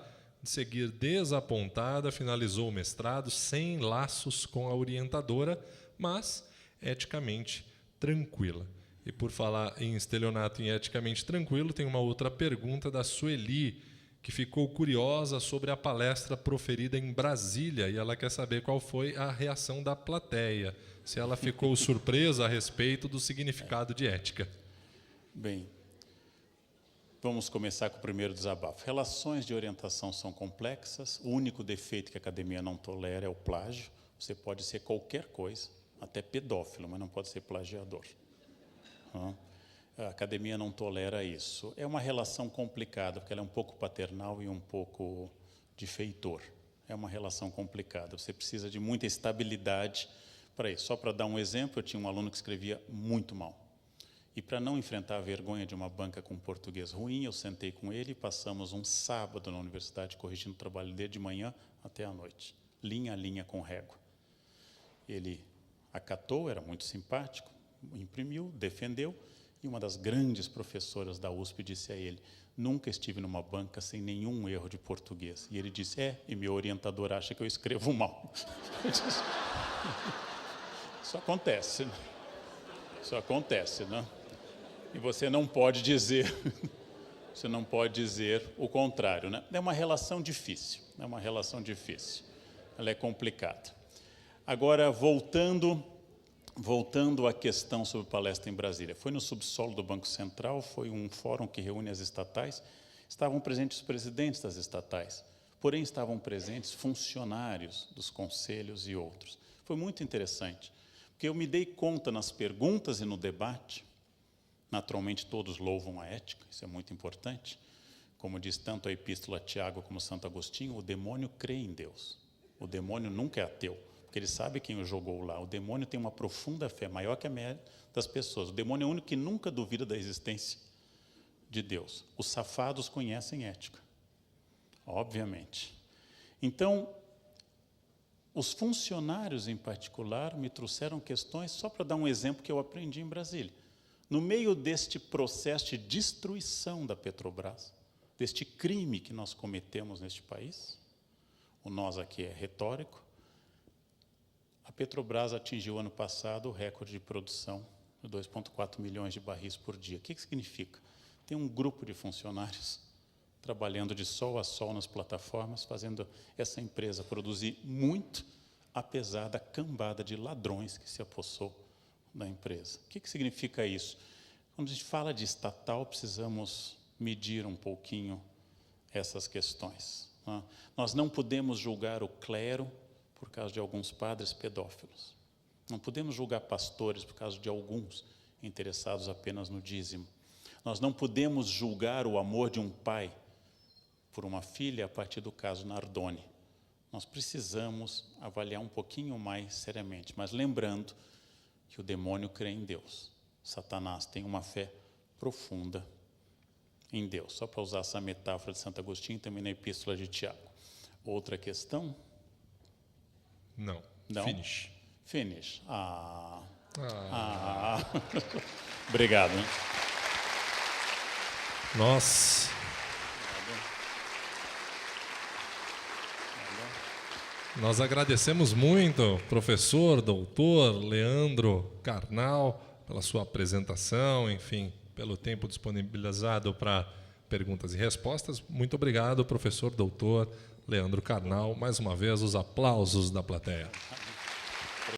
de seguir desapontada, finalizou o mestrado sem laços com a orientadora, mas eticamente tranquila. E por falar em estelionato e eticamente tranquilo, tem uma outra pergunta da Sueli, que ficou curiosa sobre a palestra proferida em Brasília, e ela quer saber qual foi a reação da plateia, se ela ficou surpresa a respeito do significado de ética. Bem, vamos começar com o primeiro desabafo. Relações de orientação são complexas, o único defeito que a academia não tolera é o plágio. Você pode ser qualquer coisa, até pedófilo, mas não pode ser plagiador. A academia não tolera isso. É uma relação complicada, porque ela é um pouco paternal e um pouco de feitor. É uma relação complicada. Você precisa de muita estabilidade para isso. Só para dar um exemplo, eu tinha um aluno que escrevia muito mal. E para não enfrentar a vergonha de uma banca com português ruim, eu sentei com ele e passamos um sábado na universidade corrigindo o trabalho dele de manhã até à noite, linha a linha com régua. Ele acatou, era muito simpático, imprimiu, defendeu, e uma das grandes professoras da USP disse a ele: nunca estive numa banca sem nenhum erro de português. E ele disse: e meu orientador acha que eu escrevo mal. Isso acontece, né? Isso acontece, né? E você não pode dizer o contrário, né? É uma relação difícil, ela é complicada. Agora, voltando à questão sobre palestra em Brasília. Foi no subsolo do Banco Central, foi um fórum que reúne as estatais, estavam presentes os presidentes das estatais, porém estavam presentes funcionários dos conselhos e outros. Foi muito interessante, porque eu me dei conta nas perguntas e no debate, naturalmente todos louvam a ética, isso é muito importante, como diz tanto a Epístola a Tiago como Santo Agostinho, o demônio crê em Deus, o demônio nunca é ateu, porque ele sabe quem o jogou lá. O demônio tem uma profunda fé, maior que a média das pessoas. O demônio é o único que nunca duvida da existência de Deus. Os safados conhecem ética, obviamente. Então, os funcionários, em particular, me trouxeram questões, só para dar um exemplo que eu aprendi em Brasília. No meio deste processo de destruição da Petrobras, deste crime que nós cometemos neste país, o nós aqui é retórico, a Petrobras atingiu ano passado o recorde de produção de 2,4 milhões de barris por dia. O que significa? Tem um grupo de funcionários trabalhando de sol a sol nas plataformas, fazendo essa empresa produzir muito, apesar da cambada de ladrões que se apossou da empresa. O que significa isso? Quando a gente fala de estatal, precisamos medir um pouquinho essas questões. Nós não podemos julgar o clero por causa de alguns padres pedófilos. Não podemos julgar pastores por causa de alguns interessados apenas no dízimo. Nós não podemos julgar o amor de um pai por uma filha a partir do caso Nardoni. Nós precisamos avaliar um pouquinho mais seriamente, mas lembrando que o demônio crê em Deus. Satanás tem uma fé profunda em Deus. Só para usar essa metáfora de Santo Agostinho, também na Epístola de Tiago. Outra questão? Não. Finish. Obrigado. Hein? Nós agradecemos muito, professor, doutor Leandro Carnal, pela sua apresentação, enfim, pelo tempo disponibilizado para perguntas e respostas. Muito obrigado, professor, doutor Leandro Carnal. Mais uma vez, os aplausos da plateia.